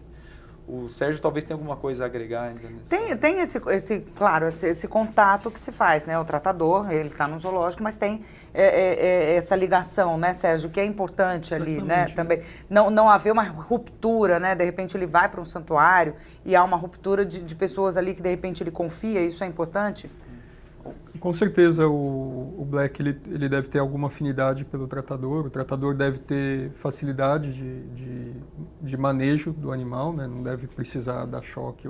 O Sérgio talvez tenha alguma coisa a agregar ainda nisso. Tem esse contato que se faz, né? O tratador, ele está no zoológico, mas tem essa ligação, né, Sérgio, que é importante ali, né? Também não haver uma ruptura, né? De repente ele vai para um santuário e há uma ruptura de pessoas ali que de repente ele confia, isso é importante? Com certeza o Black ele deve ter alguma afinidade pelo tratador, o tratador deve ter facilidade de manejo do animal, né? Não deve precisar dar choque.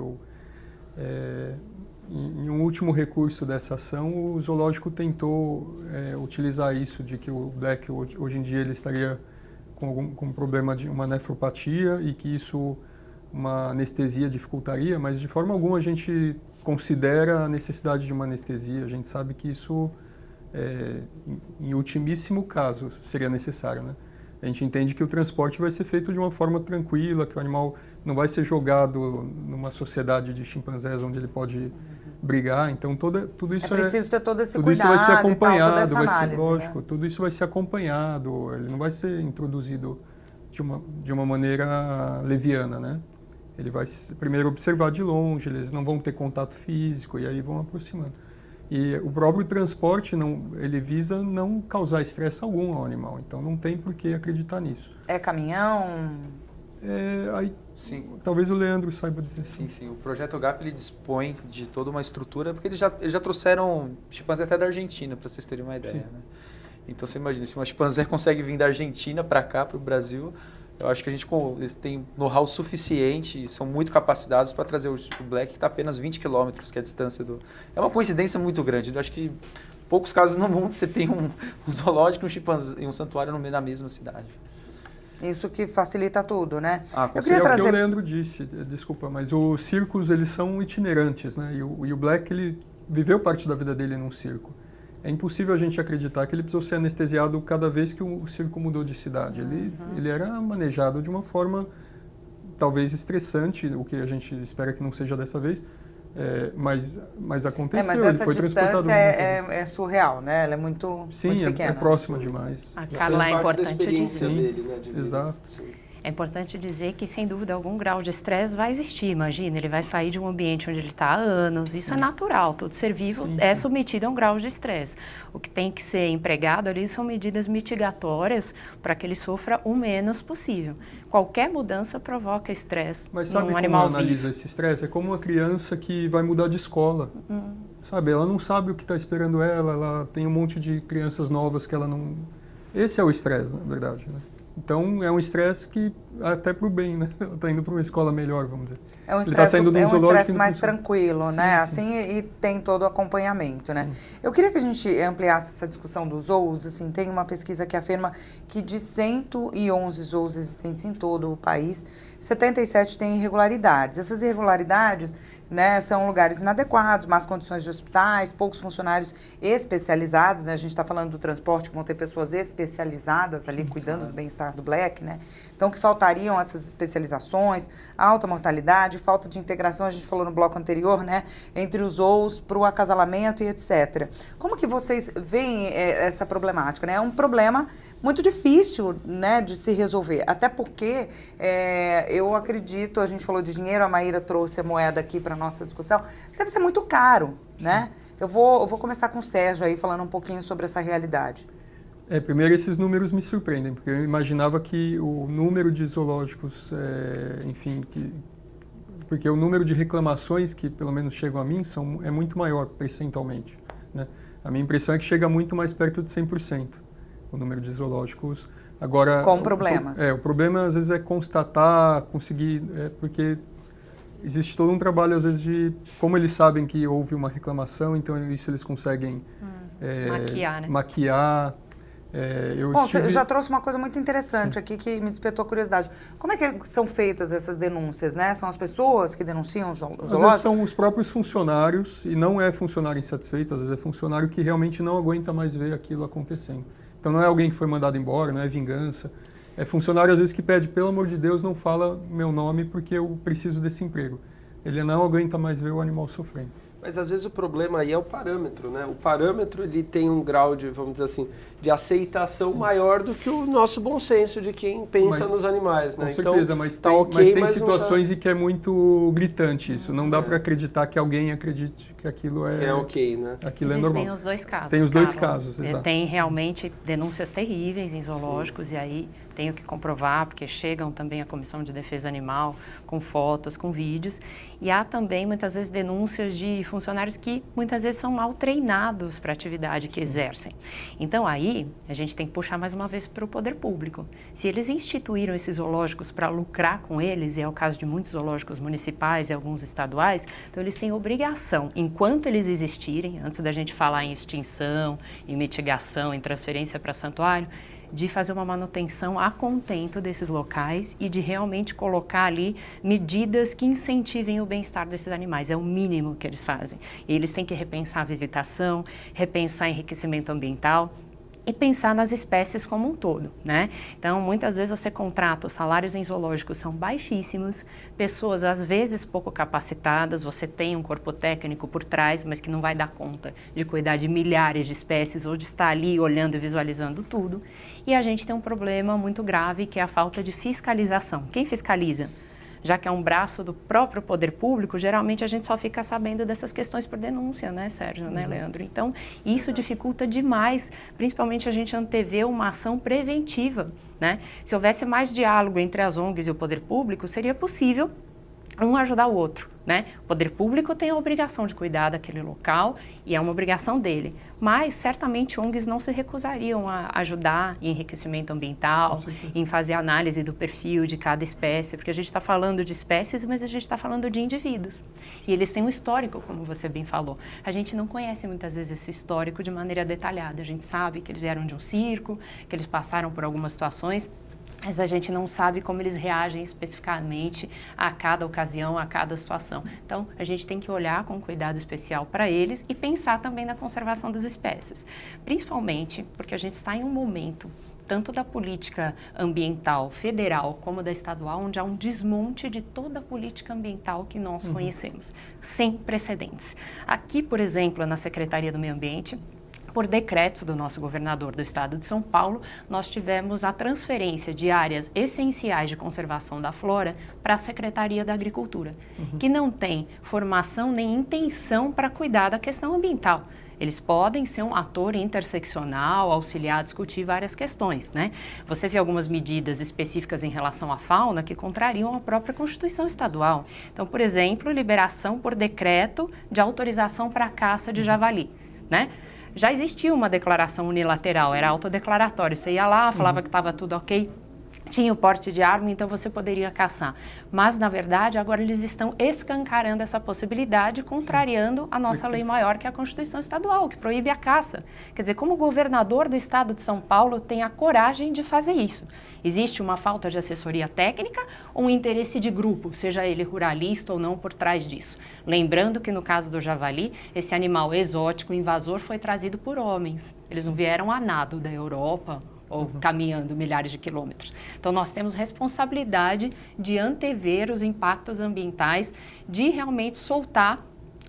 Em um último recurso dessa ação, o zoológico tentou utilizar isso, de que o Black hoje em dia ele estaria com um problema de uma nefropatia e que isso, uma anestesia dificultaria, mas de forma alguma a gente considera a necessidade de uma anestesia. A gente sabe que isso, em ultimíssimo caso, seria necessário, né? A gente entende que o transporte vai ser feito de uma forma tranquila, que o animal não vai ser jogado numa sociedade de chimpanzés onde ele pode brigar. Então, tudo isso é preciso ter todo esse tudo cuidado, isso vai ser acompanhado, toda essa análise, vai ser lógico. né? Tudo isso vai ser acompanhado. Ele não vai ser introduzido de uma maneira leviana, né? Ele vai primeiro observar de longe, eles não vão ter contato físico e aí vão aproximando. E o próprio transporte, ele visa não causar estresse algum ao animal, então não tem por que acreditar nisso. É caminhão? Sim. Talvez o Leandro saiba dizer. Sim. O projeto GAP ele dispõe de toda uma estrutura, porque eles já trouxeram chimpanzé até da Argentina, para vocês terem uma ideia, né? Então você imagina, se uma chimpanzé consegue vir da Argentina para cá, para o Brasil, eu acho que eles têm know-how suficiente e são muito capacitados para trazer o Black, que está apenas 20 quilômetros, que é a distância do... É uma coincidência muito grande. Eu acho que poucos casos no mundo você tem um zoológico e um santuário na mesma cidade. Isso que facilita tudo, né? Eu queria trazer... o que o Leandro disse, desculpa, mas os circos, eles são itinerantes, né? E o Black, ele viveu parte da vida dele num circo. É impossível a gente acreditar que ele precisou ser anestesiado cada vez que o circo mudou de cidade. Ele era manejado de uma forma talvez estressante, o que a gente espera que não seja dessa vez, mas aconteceu. Mas essa ele foi transportado é surreal, né? Ela é muito, sim, muito pequena. É próxima demais. A Carla é importante dizer. Dele, né, Exato. Sim. É importante dizer que, sem dúvida, algum grau de estresse vai existir. Imagina, ele vai sair de um ambiente onde ele está há anos. Isso é natural. Todo ser vivo é submetido a um grau de estresse. O que tem que ser empregado ali são medidas mitigatórias para que ele sofra o menos possível. Qualquer mudança provoca estresse num animal vivo. Mas sabe como analisa esse estresse? É como uma criança que vai mudar de escola. Sabe, ela não sabe o que está esperando ela, ela tem um monte de crianças novas que ela não... Esse é o estresse, na verdade, né? Então, é um estresse que até para o bem, né? Ela está indo para uma escola melhor, vamos dizer. É um Ele tá saindo de um zoológico estresse mais tranquilo, sim, né? sim. Assim, e tem todo o acompanhamento, né? Sim. Eu queria que a gente ampliasse essa discussão dos zoos. Assim, tem uma pesquisa que afirma que de 111 zoos existentes em todo o país, 77 têm irregularidades. Essas irregularidades, né, são lugares inadequados, más condições de hospitais, poucos funcionários especializados, né? A gente está falando do transporte, que vão ter pessoas especializadas ali cuidando do bem-estar do Black, né? Então, que faltariam essas especializações, alta mortalidade, falta de integração, a gente falou no bloco anterior, né, entre os zoos para o acasalamento e etc. Como que vocês veem essa problemática, né? É um problema muito difícil, né, de se resolver, até porque eu acredito, a gente falou de dinheiro, a Maíra trouxe a moeda aqui para a nossa discussão, deve ser muito caro, né? Eu vou começar com o Sérgio aí, falando um pouquinho sobre essa realidade. Primeiro, esses números me surpreendem, porque eu imaginava que o número de zoológicos, porque o número de reclamações que pelo menos chegam a mim é muito maior percentualmente, né? A minha impressão é que chega muito mais perto de 100%, o número de zoológicos. Agora, com problemas. O problema às vezes é constatar, conseguir, porque existe todo um trabalho às vezes de como eles sabem que houve uma reclamação, então isso eles conseguem maquiar, né? Maquiar. Bom, você já trouxe uma coisa muito interessante aqui que me despertou a curiosidade. Como é que são feitas essas denúncias, né? São as pessoas que denunciam os zoológicos? Às vezes são os próprios funcionários, e não é funcionário insatisfeito, às vezes é funcionário que realmente não aguenta mais ver aquilo acontecendo. Então não é alguém que foi mandado embora, não é vingança. É funcionário às vezes que pede, pelo amor de Deus, não fala meu nome porque eu preciso desse emprego. Ele não aguenta mais ver o animal sofrendo. Mas às vezes o problema aí é o parâmetro, né? O parâmetro ele tem um grau de, vamos dizer assim, de aceitação maior do que o nosso bom senso de quem pensa nos animais, né? Com certeza, então, mas tem situações em que é muito gritante isso. Não dá para acreditar que alguém acredite que aquilo é... Que é ok, né? Aquilo é normal. Tem os dois casos. Tem os dois casos, exato. Tem realmente denúncias terríveis em zoológicos e aí tenho que comprovar, porque chegam também à Comissão de Defesa Animal com fotos, com vídeos. E há também, muitas vezes, denúncias de funcionários que, muitas vezes, são mal treinados para a atividade que exercem. Então, aí, a gente tem que puxar mais uma vez para o poder público. Se eles instituíram esses zoológicos para lucrar com eles, e é o caso de muitos zoológicos municipais e alguns estaduais, então eles têm obrigação, enquanto eles existirem, antes da gente falar em extinção, em mitigação, em transferência para santuário, de fazer uma manutenção a contento desses locais e de realmente colocar ali medidas que incentivem o bem-estar desses animais. É o mínimo que eles fazem. E eles têm que repensar a visitação, repensar enriquecimento ambiental e pensar nas espécies como um todo, né? Então, muitas vezes você contrata, os salários em zoológicos são baixíssimos, pessoas às vezes pouco capacitadas, você tem um corpo técnico por trás, mas que não vai dar conta de cuidar de milhares de espécies ou de estar ali olhando e visualizando tudo. E a gente tem um problema muito grave que é a falta de fiscalização. Quem fiscaliza? Já que é um braço do próprio poder público, geralmente a gente só fica sabendo dessas questões por denúncia, né, Sérgio, né, Leandro? Então, isso dificulta demais, principalmente a gente antever uma ação preventiva, né? Se houvesse mais diálogo entre as ONGs e o poder público, seria possível um ajudar o outro, né? O poder público tem a obrigação de cuidar daquele local e é uma obrigação dele, mas certamente ONGs não se recusariam a ajudar em enriquecimento ambiental, em fazer análise do perfil de cada espécie, porque a gente está falando de espécies, mas a gente está falando de indivíduos. E eles têm um histórico, como você bem falou. A gente não conhece muitas vezes esse histórico de maneira detalhada. A gente sabe que eles vieram de um circo, que eles passaram por algumas situações, mas a gente não sabe como eles reagem especificamente a cada ocasião, a cada situação. Então, a gente tem que olhar com cuidado especial para eles e pensar também na conservação das espécies. Principalmente porque a gente está em um momento, tanto da política ambiental federal como da estadual, onde há um desmonte de toda a política ambiental que nós conhecemos, sem precedentes. Aqui, por exemplo, na Secretaria do Meio Ambiente, por decretos do nosso governador do estado de São Paulo, nós tivemos a transferência de áreas essenciais de conservação da flora para a Secretaria da Agricultura, que não tem formação nem intenção para cuidar da questão ambiental. Eles podem ser um ator interseccional, auxiliar a discutir várias questões, né? Você vê algumas medidas específicas em relação à fauna que contrariam a própria Constituição Estadual. Então, por exemplo, liberação por decreto de autorização para a caça de javali, né? Já existia uma declaração unilateral, era autodeclaratório. Você ia lá, falava que estava tudo ok, tinha o porte de arma, então você poderia caçar. Mas, na verdade, agora eles estão escancarando essa possibilidade, contrariando a nossa lei maior, que é a Constituição Estadual, que proíbe a caça. Quer dizer, como o governador do estado de São Paulo tem a coragem de fazer isso? Existe uma falta de assessoria técnica ou um interesse de grupo, seja ele ruralista ou não, por trás disso? Lembrando que, no caso do javali, esse animal exótico, invasor, foi trazido por homens. Eles não vieram a nado da Europa ou caminhando milhares de quilômetros. Então, nós temos responsabilidade de antever os impactos ambientais, de realmente soltar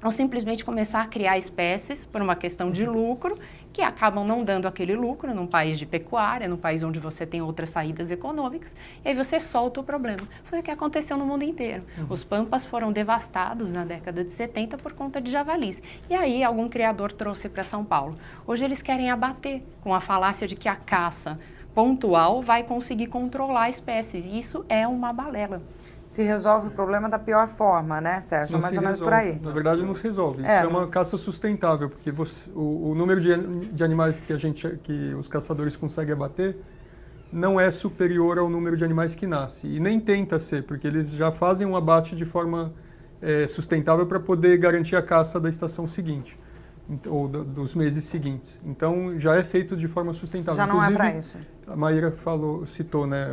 ou simplesmente começar a criar espécies por uma questão de lucro, que acabam não dando aquele lucro num país de pecuária, num país onde você tem outras saídas econômicas, e aí você solta o problema. Foi o que aconteceu no mundo inteiro. Os pampas foram devastados na década de 70 por conta de javalis. E aí algum criador trouxe para São Paulo. Hoje eles querem abater com a falácia de que a caça pontual vai conseguir controlar espécies. E isso é uma balela. Se resolve o problema da pior forma, né, Sérgio? Mais ou menos por aí. Na verdade, não se resolve. Isso é uma caça sustentável, porque o número de animais que os caçadores conseguem abater não é superior ao número de animais que nasce. E nem tenta ser, porque eles já fazem um abate de forma sustentável para poder garantir a caça da estação seguinte, ou dos meses seguintes. Então, já é feito de forma sustentável. Já não Inclusive, é para isso. A Maíra citou, né,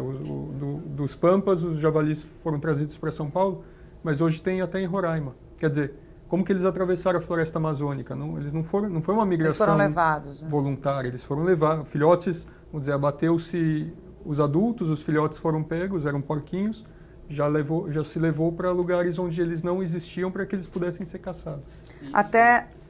dos pampas, os javalis foram trazidos para São Paulo, mas hoje tem até em Roraima. Quer dizer, como que eles atravessaram a floresta amazônica? Não foi uma migração eles foram levados, né? voluntária, eles foram levados. Filhotes, vamos dizer, abateu-se os adultos, os filhotes foram pegos, eram porquinhos, já se levou para lugares onde eles não existiam para que eles pudessem ser caçados.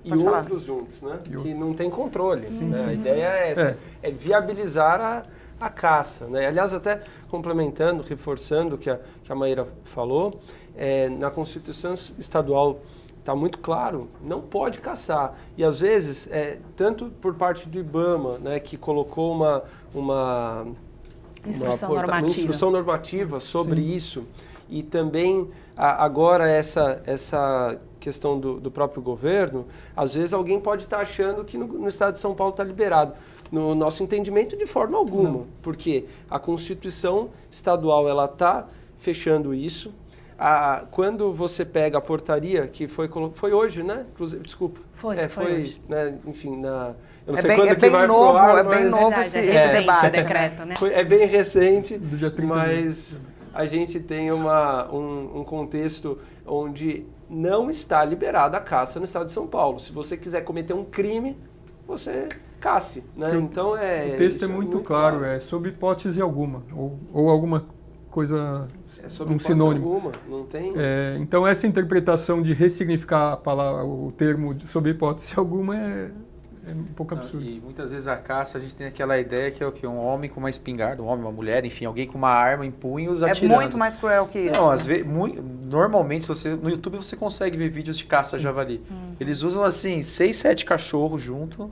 E outros juntos, né? Que não tem controle. Né? A ideia é essa, é viabilizar a caça. Né? Aliás, até complementando, reforçando o que a Maíra falou, na Constituição Estadual está muito claro, não pode caçar. E às vezes, tanto por parte do IBAMA, né, que colocou uma instrução normativa sobre isso, e também agora essa questão do próprio governo, às vezes alguém pode estar achando que no estado de São Paulo está liberado. No nosso entendimento, de forma alguma, porque a Constituição Estadual ela está fechando isso. Quando você pega a portaria, que foi hoje, né? Inclusive, desculpa. Foi hoje. Né? Enfim, eu não É sei bem, quando que vai novo, pro ar, é bem novo esse debate. O decreto, né? É bem recente, Do dia 30 mas a gente tem um contexto onde não está liberada a caça no estado de São Paulo. Se você quiser cometer um crime, você casse. Né? Então, o texto é muito claro, é sob hipótese alguma, ou alguma coisa, sobre um sinônimo. Alguma, não tem... Então, essa interpretação de ressignificar a palavra, o termo sob hipótese alguma é um pouco absurdo. E muitas vezes a caça, a gente tem aquela ideia que é o quê? Um homem com uma espingarda, um homem, uma mulher, enfim, alguém com uma arma em punhos atirando. É muito mais cruel que isso. Não, às vezes, normalmente, no YouTube você consegue ver vídeos de caça javali. Eles usam assim, 6, 7 cachorros junto.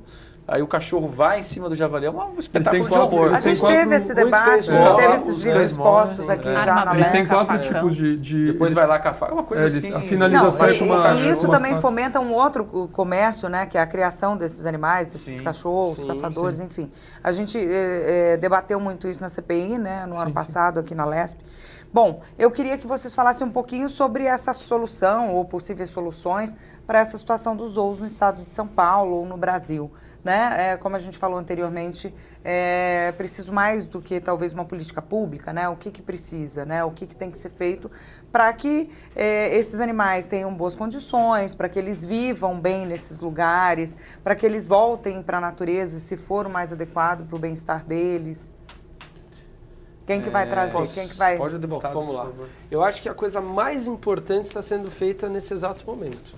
Aí o cachorro vai em cima do javali, é um espetáculo de horror. A gente teve esse debate, a gente teve esses vídeos expostos aqui já na Eles têm Leca. 4 tipos de... Depois vai lá caçar, é uma coisa assim... A finalização é com uma... E isso uma também faca. fomenta um outro comércio, né, que é a criação desses animais, desses cachorros, caçadores, enfim. A gente debateu muito isso na CPI, né, no ano passado, aqui na LESP. Bom, eu queria que vocês falassem um pouquinho sobre essa solução ou possíveis soluções para essa situação dos zoos no estado de São Paulo ou no Brasil. Né? Como a gente falou anteriormente, é preciso mais do que talvez uma política pública, né? O que precisa, né? O que tem que ser feito para que esses animais tenham boas condições, para que eles vivam bem nesses lugares, para que eles voltem para a natureza, se for o mais adequado para o bem-estar deles. Quem que vai trazer? Quem que vai... Pode debutar, vamos lá. Eu acho que a coisa mais importante está sendo feita nesse exato momento,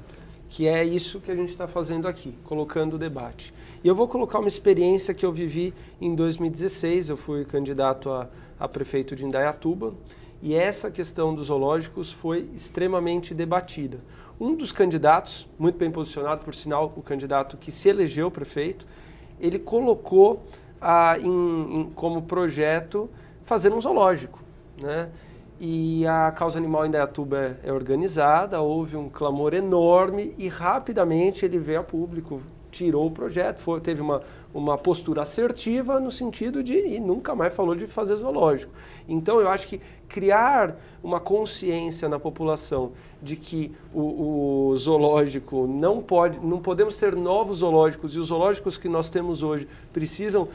que é isso que a gente está fazendo aqui, colocando o debate. E eu vou colocar uma experiência que eu vivi em 2016, eu fui candidato a prefeito de Indaiatuba, e essa questão dos zoológicos foi extremamente debatida. Um dos candidatos, muito bem posicionado, por sinal, o candidato que se elegeu prefeito, ele colocou como projeto fazer um zoológico, né? E a causa animal em Indaiatuba é organizada, houve um clamor enorme e rapidamente ele veio a público, tirou o projeto, teve uma postura assertiva no sentido e nunca mais falou de fazer zoológico. Então eu acho que criar uma consciência na população de que o zoológico não podemos ter novos zoológicos e os zoológicos que nós temos hoje precisam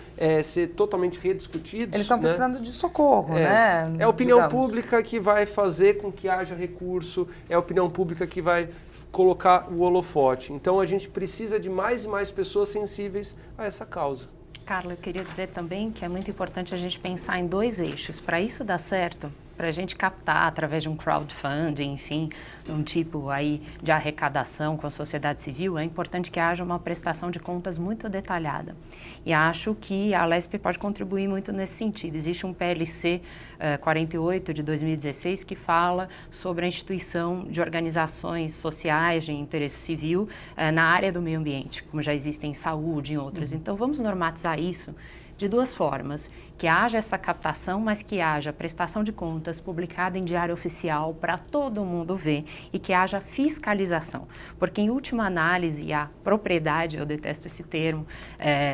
ser totalmente rediscutidos. Eles estão precisando de socorro, né? É a opinião pública que vai fazer com que haja recurso, é a opinião pública que vai colocar o holofote. Então a gente precisa de mais e mais pessoas sensíveis a essa causa. Carla, eu queria dizer também que é muito importante a gente pensar em 2 eixos. Para isso dar certo, para a gente captar através de um crowdfunding, enfim, um tipo aí de arrecadação com a sociedade civil, é importante que haja uma prestação de contas muito detalhada. E acho que a Alesp pode contribuir muito nesse sentido. Existe um PLC 48 de 2016 que fala sobre a instituição de organizações sociais de interesse civil na área do meio ambiente, como já existem em saúde e outras. Então vamos normatizar isso de 2 formas, que haja essa captação, mas que haja prestação de contas publicada em diário oficial para todo mundo ver e que haja fiscalização, porque em última análise a propriedade, eu detesto esse termo,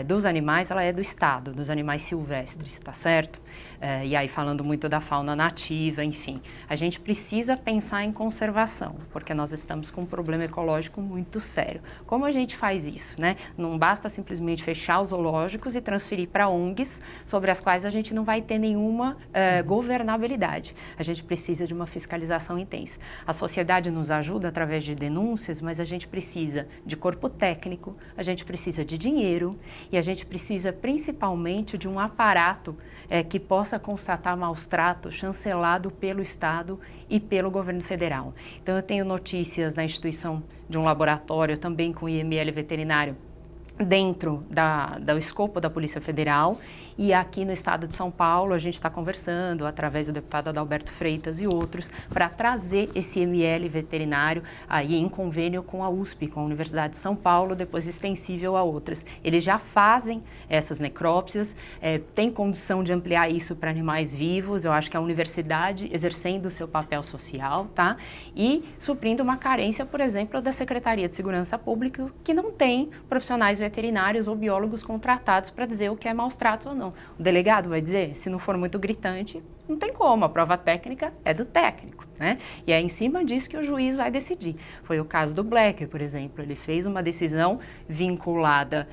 dos animais, ela é do Estado, dos animais silvestres, tá certo? E aí falando muito da fauna nativa, enfim, a gente precisa pensar em conservação, porque nós estamos com um problema ecológico muito sério. Como a gente faz isso, né? Não basta simplesmente fechar os zoológicos e transferir para ONGs, sobre as quais a gente não vai ter nenhuma governabilidade. A gente precisa de uma fiscalização intensa. A sociedade nos ajuda através de denúncias, mas a gente precisa de corpo técnico, a gente precisa de dinheiro e a gente precisa principalmente de um aparato que possa constatar maus tratos chancelado pelo Estado e pelo governo federal. Então eu tenho notícias da instituição de um laboratório também com IML veterinário dentro do escopo da Polícia Federal, e aqui no estado de São Paulo a gente está conversando através do deputado Adalberto Freitas e outros para trazer esse IML veterinário aí em convênio com a USP, com a Universidade de São Paulo, depois extensível a outras. Eles já fazem essas necrópsias, tem condição de ampliar isso para animais vivos. Eu acho que a universidade exercendo o seu papel social, tá? E suprindo uma carência, por exemplo, da Secretaria de Segurança Pública, que não tem profissionais veterinários ou biólogos contratados para dizer o que é maus tratos ou não. O delegado vai dizer, se não for muito gritante, não tem como, a prova técnica é do técnico, né? E é em cima disso que o juiz vai decidir. Foi o caso do Blecker, por exemplo, ele fez uma decisão vinculada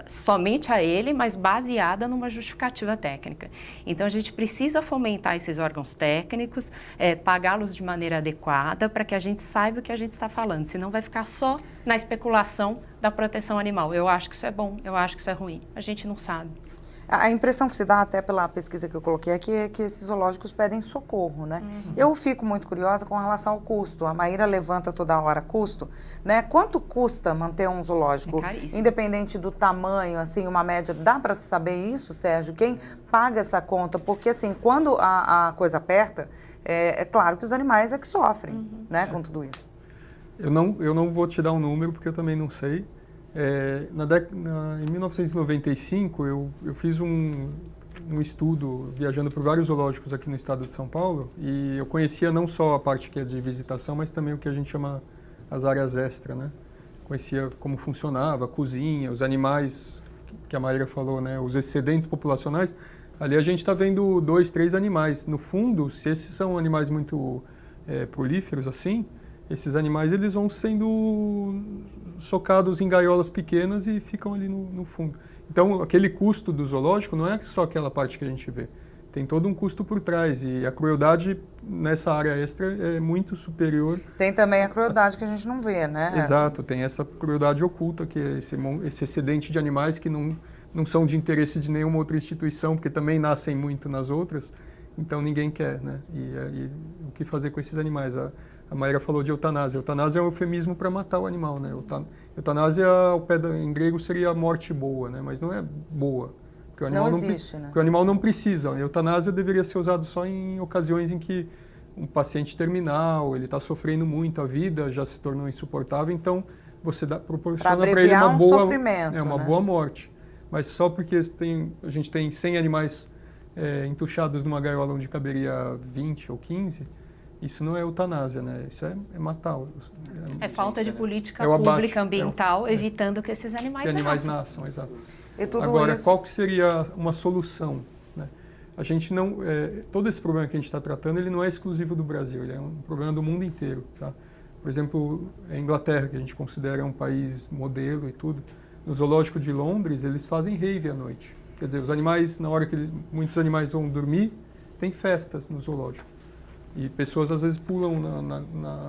somente a ele, mas baseada numa justificativa técnica. Então a gente precisa fomentar esses órgãos técnicos, pagá-los de maneira adequada para que a gente saiba o que a gente está falando, senão vai ficar só na especulação da proteção animal. Eu acho que isso é bom, eu acho que isso é ruim, a gente não sabe. A impressão que se dá, até pela pesquisa que eu coloquei aqui, é que esses zoológicos pedem socorro, né? Eu fico muito curiosa com relação ao custo. A Maíra levanta toda hora custo, né? Quanto custa manter um zoológico? Independente do tamanho, assim, uma média. Dá para saber isso, Sérgio? Quem paga essa conta? Porque, assim, quando a coisa aperta, é claro que os animais é que sofrem, né? Com tudo isso. Eu não vou te dar um número, porque eu também não sei. Em 1995, eu fiz um estudo viajando por vários zoológicos aqui no estado de São Paulo e eu conhecia não só a parte que é de visitação, mas também o que a gente chama as áreas extra, né? Conhecia como funcionava, a cozinha, os animais, que a Maíra falou, né? Os excedentes populacionais. Ali a gente está vendo 2, 3 animais. No fundo, se esses são animais muito prolíferos assim, esses animais eles vão sendo socados em gaiolas pequenas e ficam ali no fundo. Então, aquele custo do zoológico não é só aquela parte que a gente vê. Tem todo um custo por trás e a crueldade nessa área extra é muito superior. Tem também a crueldade que a gente não vê, né? Exato, tem essa crueldade oculta, que é esse excedente de animais que não são de interesse de nenhuma outra instituição, porque também nascem muito nas outras, então ninguém quer, né? E o que fazer com esses animais? A Maíra falou de eutanásia. Eutanásia é um eufemismo para matar o animal, né? Eutanásia, ao pé em grego, seria a morte boa, né? Mas não é boa. Porque o animal não existe, né? Porque o animal não precisa. A eutanásia deveria ser usado só em ocasiões em que um paciente terminal, ele está sofrendo muito, a vida já se tornou insuportável, então você proporciona para ele uma boa, sofrimento, uma né? boa morte. Mas só porque a gente tem 100 animais entuchados numa gaiola onde caberia 20 ou 15, isso não é eutanásia, né? Isso é matar. É falta de política É o abate, pública ambiental, evitando que esses animais nasçam, exato. E tudo Agora, isso... qual que seria uma solução, né? A gente não, todo esse problema que a gente está tratando, ele não é exclusivo do Brasil, ele é um problema do mundo inteiro, tá? Por exemplo, a Inglaterra, que a gente considera um país modelo e tudo, no zoológico de Londres, eles fazem rave à noite. Quer dizer, os animais, na hora que muitos animais vão dormir, tem festas no zoológico. E pessoas, às vezes, pulam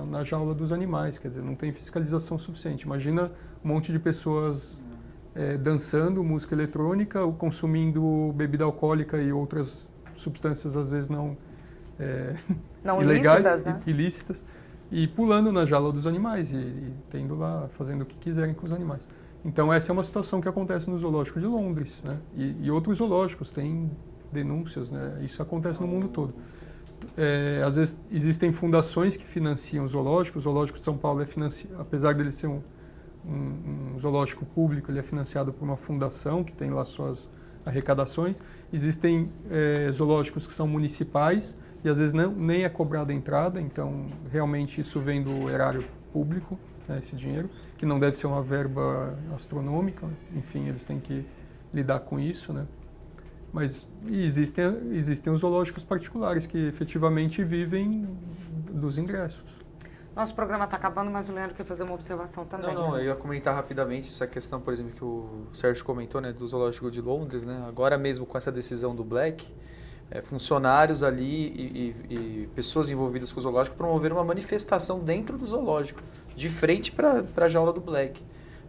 na jaula dos animais, quer dizer, não tem fiscalização suficiente. Imagina um monte de pessoas dançando música eletrônica, ou consumindo bebida alcoólica e outras substâncias, às vezes, não ilegais, ilícitas, né? ilícitas, e pulando na jaula dos animais e tendo lá, fazendo o que quiserem com os animais. Então, essa é uma situação que acontece no zoológico de Londres, né? E outros zoológicos têm denúncias, né? Isso acontece no mundo todo. Às vezes, existem fundações que financiam os zoológicos. O Zoológico de São Paulo apesar dele ser um zoológico público, ele é financiado por uma fundação que tem lá suas arrecadações. Existem zoológicos que são municipais e às vezes nem é cobrada a entrada, então realmente isso vem do erário público, né, esse dinheiro, que não deve ser uma verba astronômica, enfim, eles têm que lidar com isso, né? Mas existem os zoológicos particulares que efetivamente vivem dos ingressos. Nosso programa está acabando, mas o Leandro quer fazer uma observação também. Não, né? eu ia comentar rapidamente essa questão, por exemplo, que o Sérgio comentou, né, do Zoológico de Londres, né? Agora mesmo com essa decisão do Black, funcionários ali e pessoas envolvidas com o zoológico promoveram uma manifestação dentro do zoológico, de frente para a jaula do Black,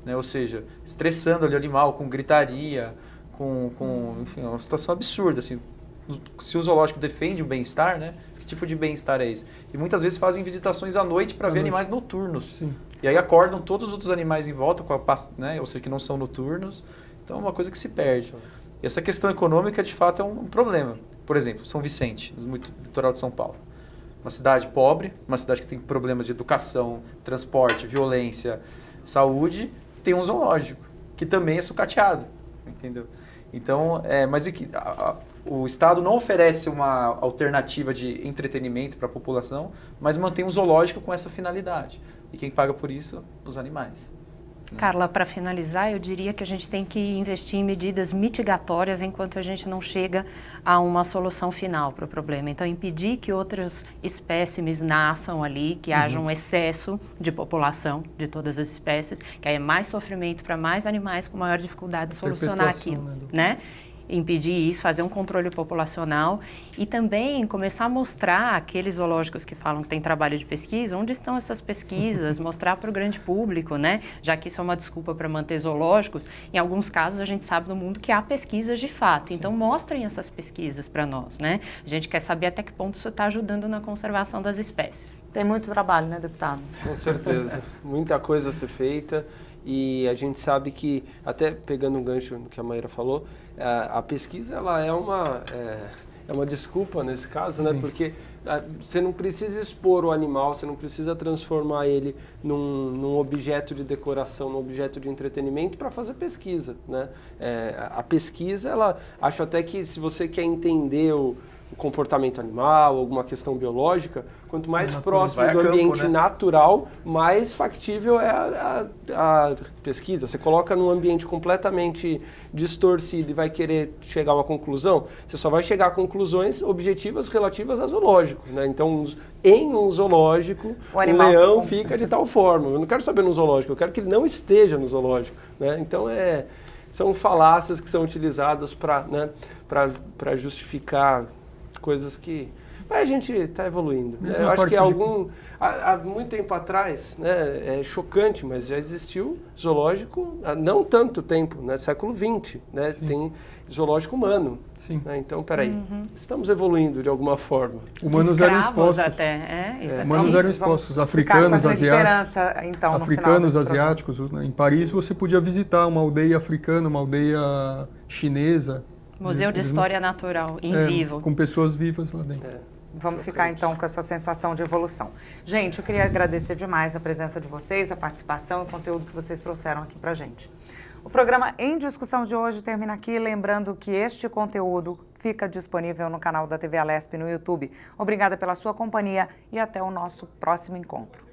né? Ou seja, estressando ali o animal com gritaria, enfim, é uma situação absurda, assim. Se o zoológico defende o bem-estar, né? Que tipo de bem-estar é esse? E muitas vezes fazem visitações à noite para ver animais noturnos. Sim. E aí acordam todos os outros animais em volta, né? Ou seja, que não são noturnos. Então é uma coisa que se perde. E essa questão econômica, de fato, é um problema. Por exemplo, São Vicente, no litoral de São Paulo. Uma cidade pobre, uma cidade que tem problemas de educação, transporte, violência, saúde, tem um zoológico, que também é sucateado, entendeu? Então, mas o Estado não oferece uma alternativa de entretenimento para a população, mas mantém um zoológico com essa finalidade. E quem paga por isso? Os animais. Carla, para finalizar, eu diria que a gente tem que investir em medidas mitigatórias enquanto a gente não chega a uma solução final para o problema. Então, impedir que outros espécimes nasçam ali, que haja um excesso de população de todas as espécies, que aí é mais sofrimento para mais animais com maior dificuldade de solucionar aquilo, né? Impedir isso, fazer um controle populacional e também começar a mostrar aqueles zoológicos que falam que tem trabalho de pesquisa, onde estão essas pesquisas, mostrar para o grande público, né? Já que isso é uma desculpa para manter zoológicos, em alguns casos a gente sabe no mundo que há pesquisas de fato, então mostrem essas pesquisas para nós, né? A gente quer saber até que ponto isso está ajudando na conservação das espécies. Tem muito trabalho, né, deputado? Com certeza, muita coisa a ser feita. E a gente sabe que, até pegando um gancho no que a Maíra falou, a pesquisa ela é uma desculpa nesse caso, né? Porque você não precisa expor o animal, você não precisa transformar ele num objeto de decoração, num objeto de entretenimento para fazer pesquisa, né? A pesquisa, acho até que se você quer entender o comportamento animal, alguma questão biológica, quanto mais próximo do ambiente natural, mais factível é a pesquisa. Você coloca num ambiente completamente distorcido e vai querer chegar a uma conclusão, você só vai chegar a conclusões objetivas relativas a zoológico, né? Então, em um zoológico, o leão fica de tal forma. Eu não quero saber no zoológico, eu quero que ele não esteja no zoológico, né? Então, são falácias que são utilizadas para justificar coisas que Mas a gente está evoluindo. Né? Mesmo Eu a acho que partir há muito tempo atrás, né, é chocante, mas já existiu zoológico há não tanto tempo, né, século XX, né, tem zoológico humano. Sim. Né? Então, peraí, estamos evoluindo de alguma forma. Humanos eram Escravos expostos. até, isso é Humanos triste. eram expostos, Vamos africanos, ficar com essa asiáticos. esperança, então, no Africanos, final desse programa. asiáticos. Em Paris você podia visitar uma aldeia africana, uma aldeia chinesa. Museu de História Natural, em vivo. Com pessoas vivas lá dentro. Vamos ficar então com essa sensação de evolução. Gente, eu queria agradecer demais a presença de vocês, a participação e o conteúdo que vocês trouxeram aqui pra gente. O programa Em Discussão de hoje termina aqui, lembrando que este conteúdo fica disponível no canal da TV Alesp no YouTube. Obrigada pela sua companhia e até o nosso próximo encontro.